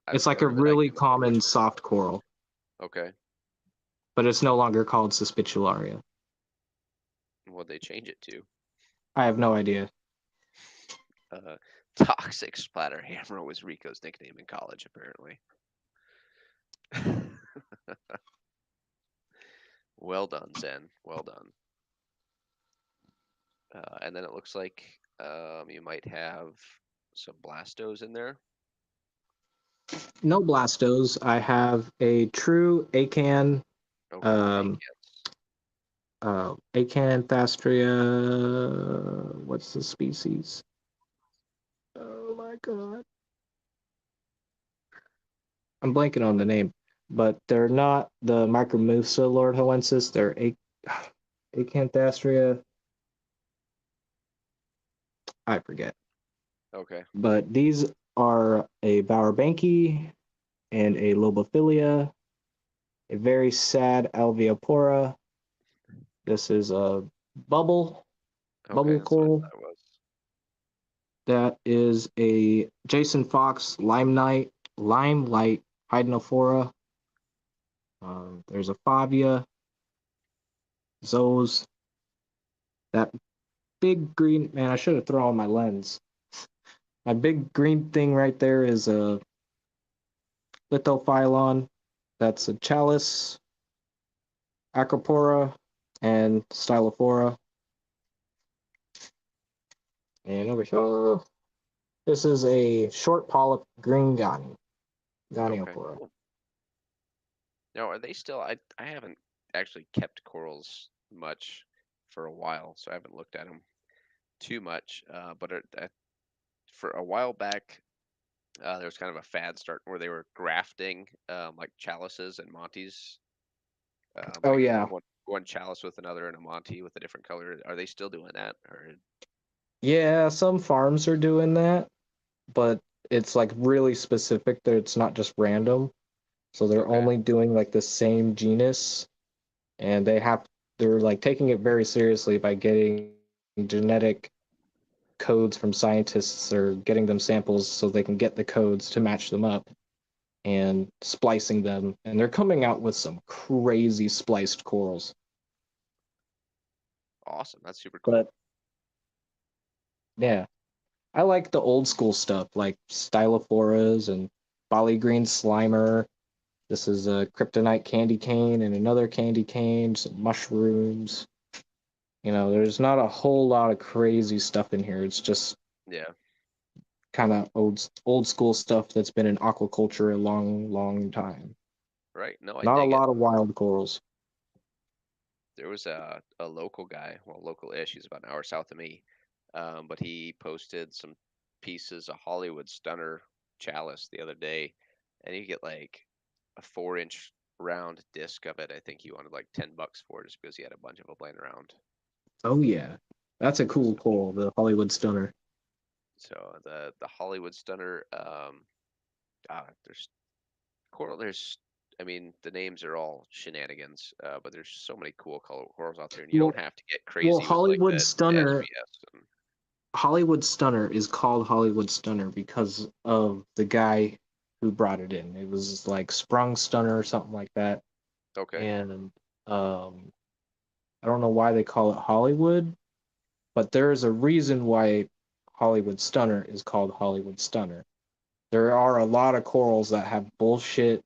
I've
It's like a
heard of it. I
really
couldn't tell you which
common
one.
soft coral,
Okay.
but it's no longer called Suspicularia.
What'd they change it to?
I have no idea.
Uh, Toxic Splatter Hammer was Rico's nickname in college, apparently. Well done, Zen. Well done. And then it looks like you might have some Blastos in there.
No Blastos. I have a true Acan,
Okay,
um,
ACATs.
Acanthastria. What's the species? Oh my god. I'm blanking on the name, but they're not the Micromusa lordhoensis. They're Acanthastria. I forget.
Okay.
But these are a Bowerbanki and a Lobophilia, a very sad Alveopora. This is a bubble
Okay,
bubble
that's what I
coral.
thought it was.
That is a Jason Fox limelight hydnophora. There's a Favia, Zoes. That big green man. I should have thrown on my lens. My big green thing right there is a Lithophyllon. That's a Chalice, Acropora, and Stylophora. And over here, this is a short polyp green
Okay,
Goniophora.
cool. Now, are they still? I haven't actually kept corals much for a while, so I haven't looked at them too much. But for a while back, there was kind of a fad starting where they were grafting like chalices and montes,
Oh
like
yeah,
one chalice with another and a monte with a different color. Are they still doing that? Or
yeah. Some farms are doing that, but it's like really specific. That it's not just random. So they're
okay,
only doing like the same genus, and they're like taking it very seriously by getting genetic codes from scientists or getting them samples so they can get the codes to match them up and splicing them. And they're coming out with some crazy spliced corals.
awesome. That's super cool.
But yeah, I like the old school stuff like Stylophoras and Bali Green Slimer. This is a kryptonite candy cane and another candy cane, some mushrooms. There's not a whole lot of crazy stuff in here. It's just
Yeah,
kind of old school stuff that's been in aquaculture a long, long time.
right. No, I
Not a
dig it.
lot of wild corals.
There was a local guy, well, local-ish. He's about an hour south of me, but he posted some pieces of Hollywood Stunner chalice the other day, and you get like a 4-inch round disc of it. I think he wanted like $10 for it just because he had a bunch of them laying around.
Oh yeah, that's a cool coral, the Hollywood Stunner.
So the Hollywood Stunner, there's coral. There's, I mean, the names are all shenanigans, but there's so many cool color corals out there, and you don't
Well,
have to get
well,
crazy with like
Hollywood
the
Stunner,
SBS. And,
Hollywood Stunner is called Hollywood Stunner because of the guy who brought it in. It was like Sprung Stunner or something like that,
okay.
and I don't know why they call it Hollywood, but there is a reason why Hollywood Stunner is called Hollywood Stunner. There are a lot of corals that have bullshit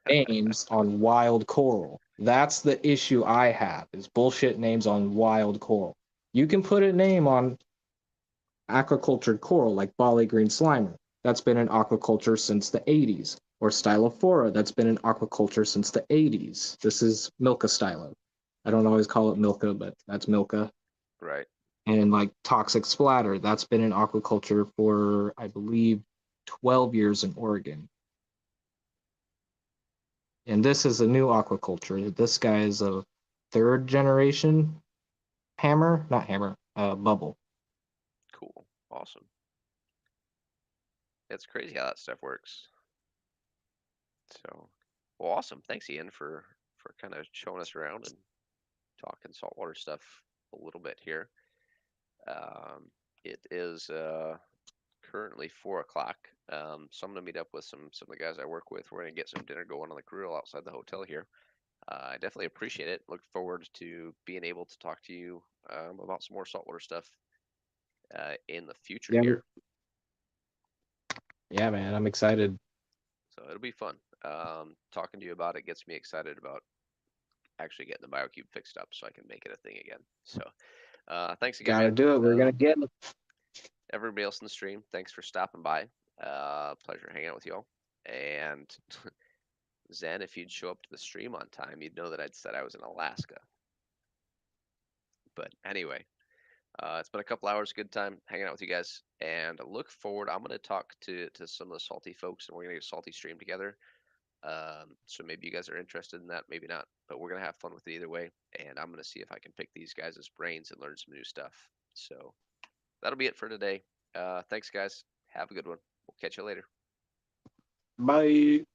names on wild coral. That's the issue I have is bullshit names on wild coral. You can put a name on aquacultured coral like Bali Green Slimer. That's been in aquaculture since the 80s. Or Stylophora, that's been in aquaculture since the 80s. This is Milka Stylo. I don't always call it Milka, but that's Milka.
Right.
And like Toxic Splatter, that's been in aquaculture for, I believe, 12 years in Oregon. And this is a new aquaculture. This guy is a third generation not hammer, bubble.
Cool. Awesome. It's crazy how that stuff works. So, well, awesome. Thanks, Ian, for kind of showing us around and talking saltwater stuff a little bit here. Um, it is currently 4 o'clock. So I'm gonna meet up with some of the guys I work with. We're gonna get some dinner going on the grill outside the hotel here. I definitely appreciate it. Look forward to being able to talk to you about some more saltwater stuff in the future
Yeah,
here.
yeah, man, I'm excited.
So it'll be fun. Talking to you about it gets me excited about actually getting the BioCube fixed up so I can make it a thing again. So thanks again,
Gotta
man.
do it. We're gonna get it.
Everybody else in the stream, thanks for stopping by. Pleasure hanging out with you all. And Zen, if you'd show up to the stream on time, you'd know that I'd said I was in Alaska. But anyway, it's been a couple hours, good time hanging out with you guys, and I look forward. I'm gonna talk to some of the salty folks, and we're gonna get a salty stream together. So maybe you guys are interested in that, maybe not, but we're gonna have fun with it either way. And I'm gonna see if I can pick these guys' brains and learn some new stuff. So that'll be it for today. Thanks, guys. Have a good one. We'll catch you later.
Bye.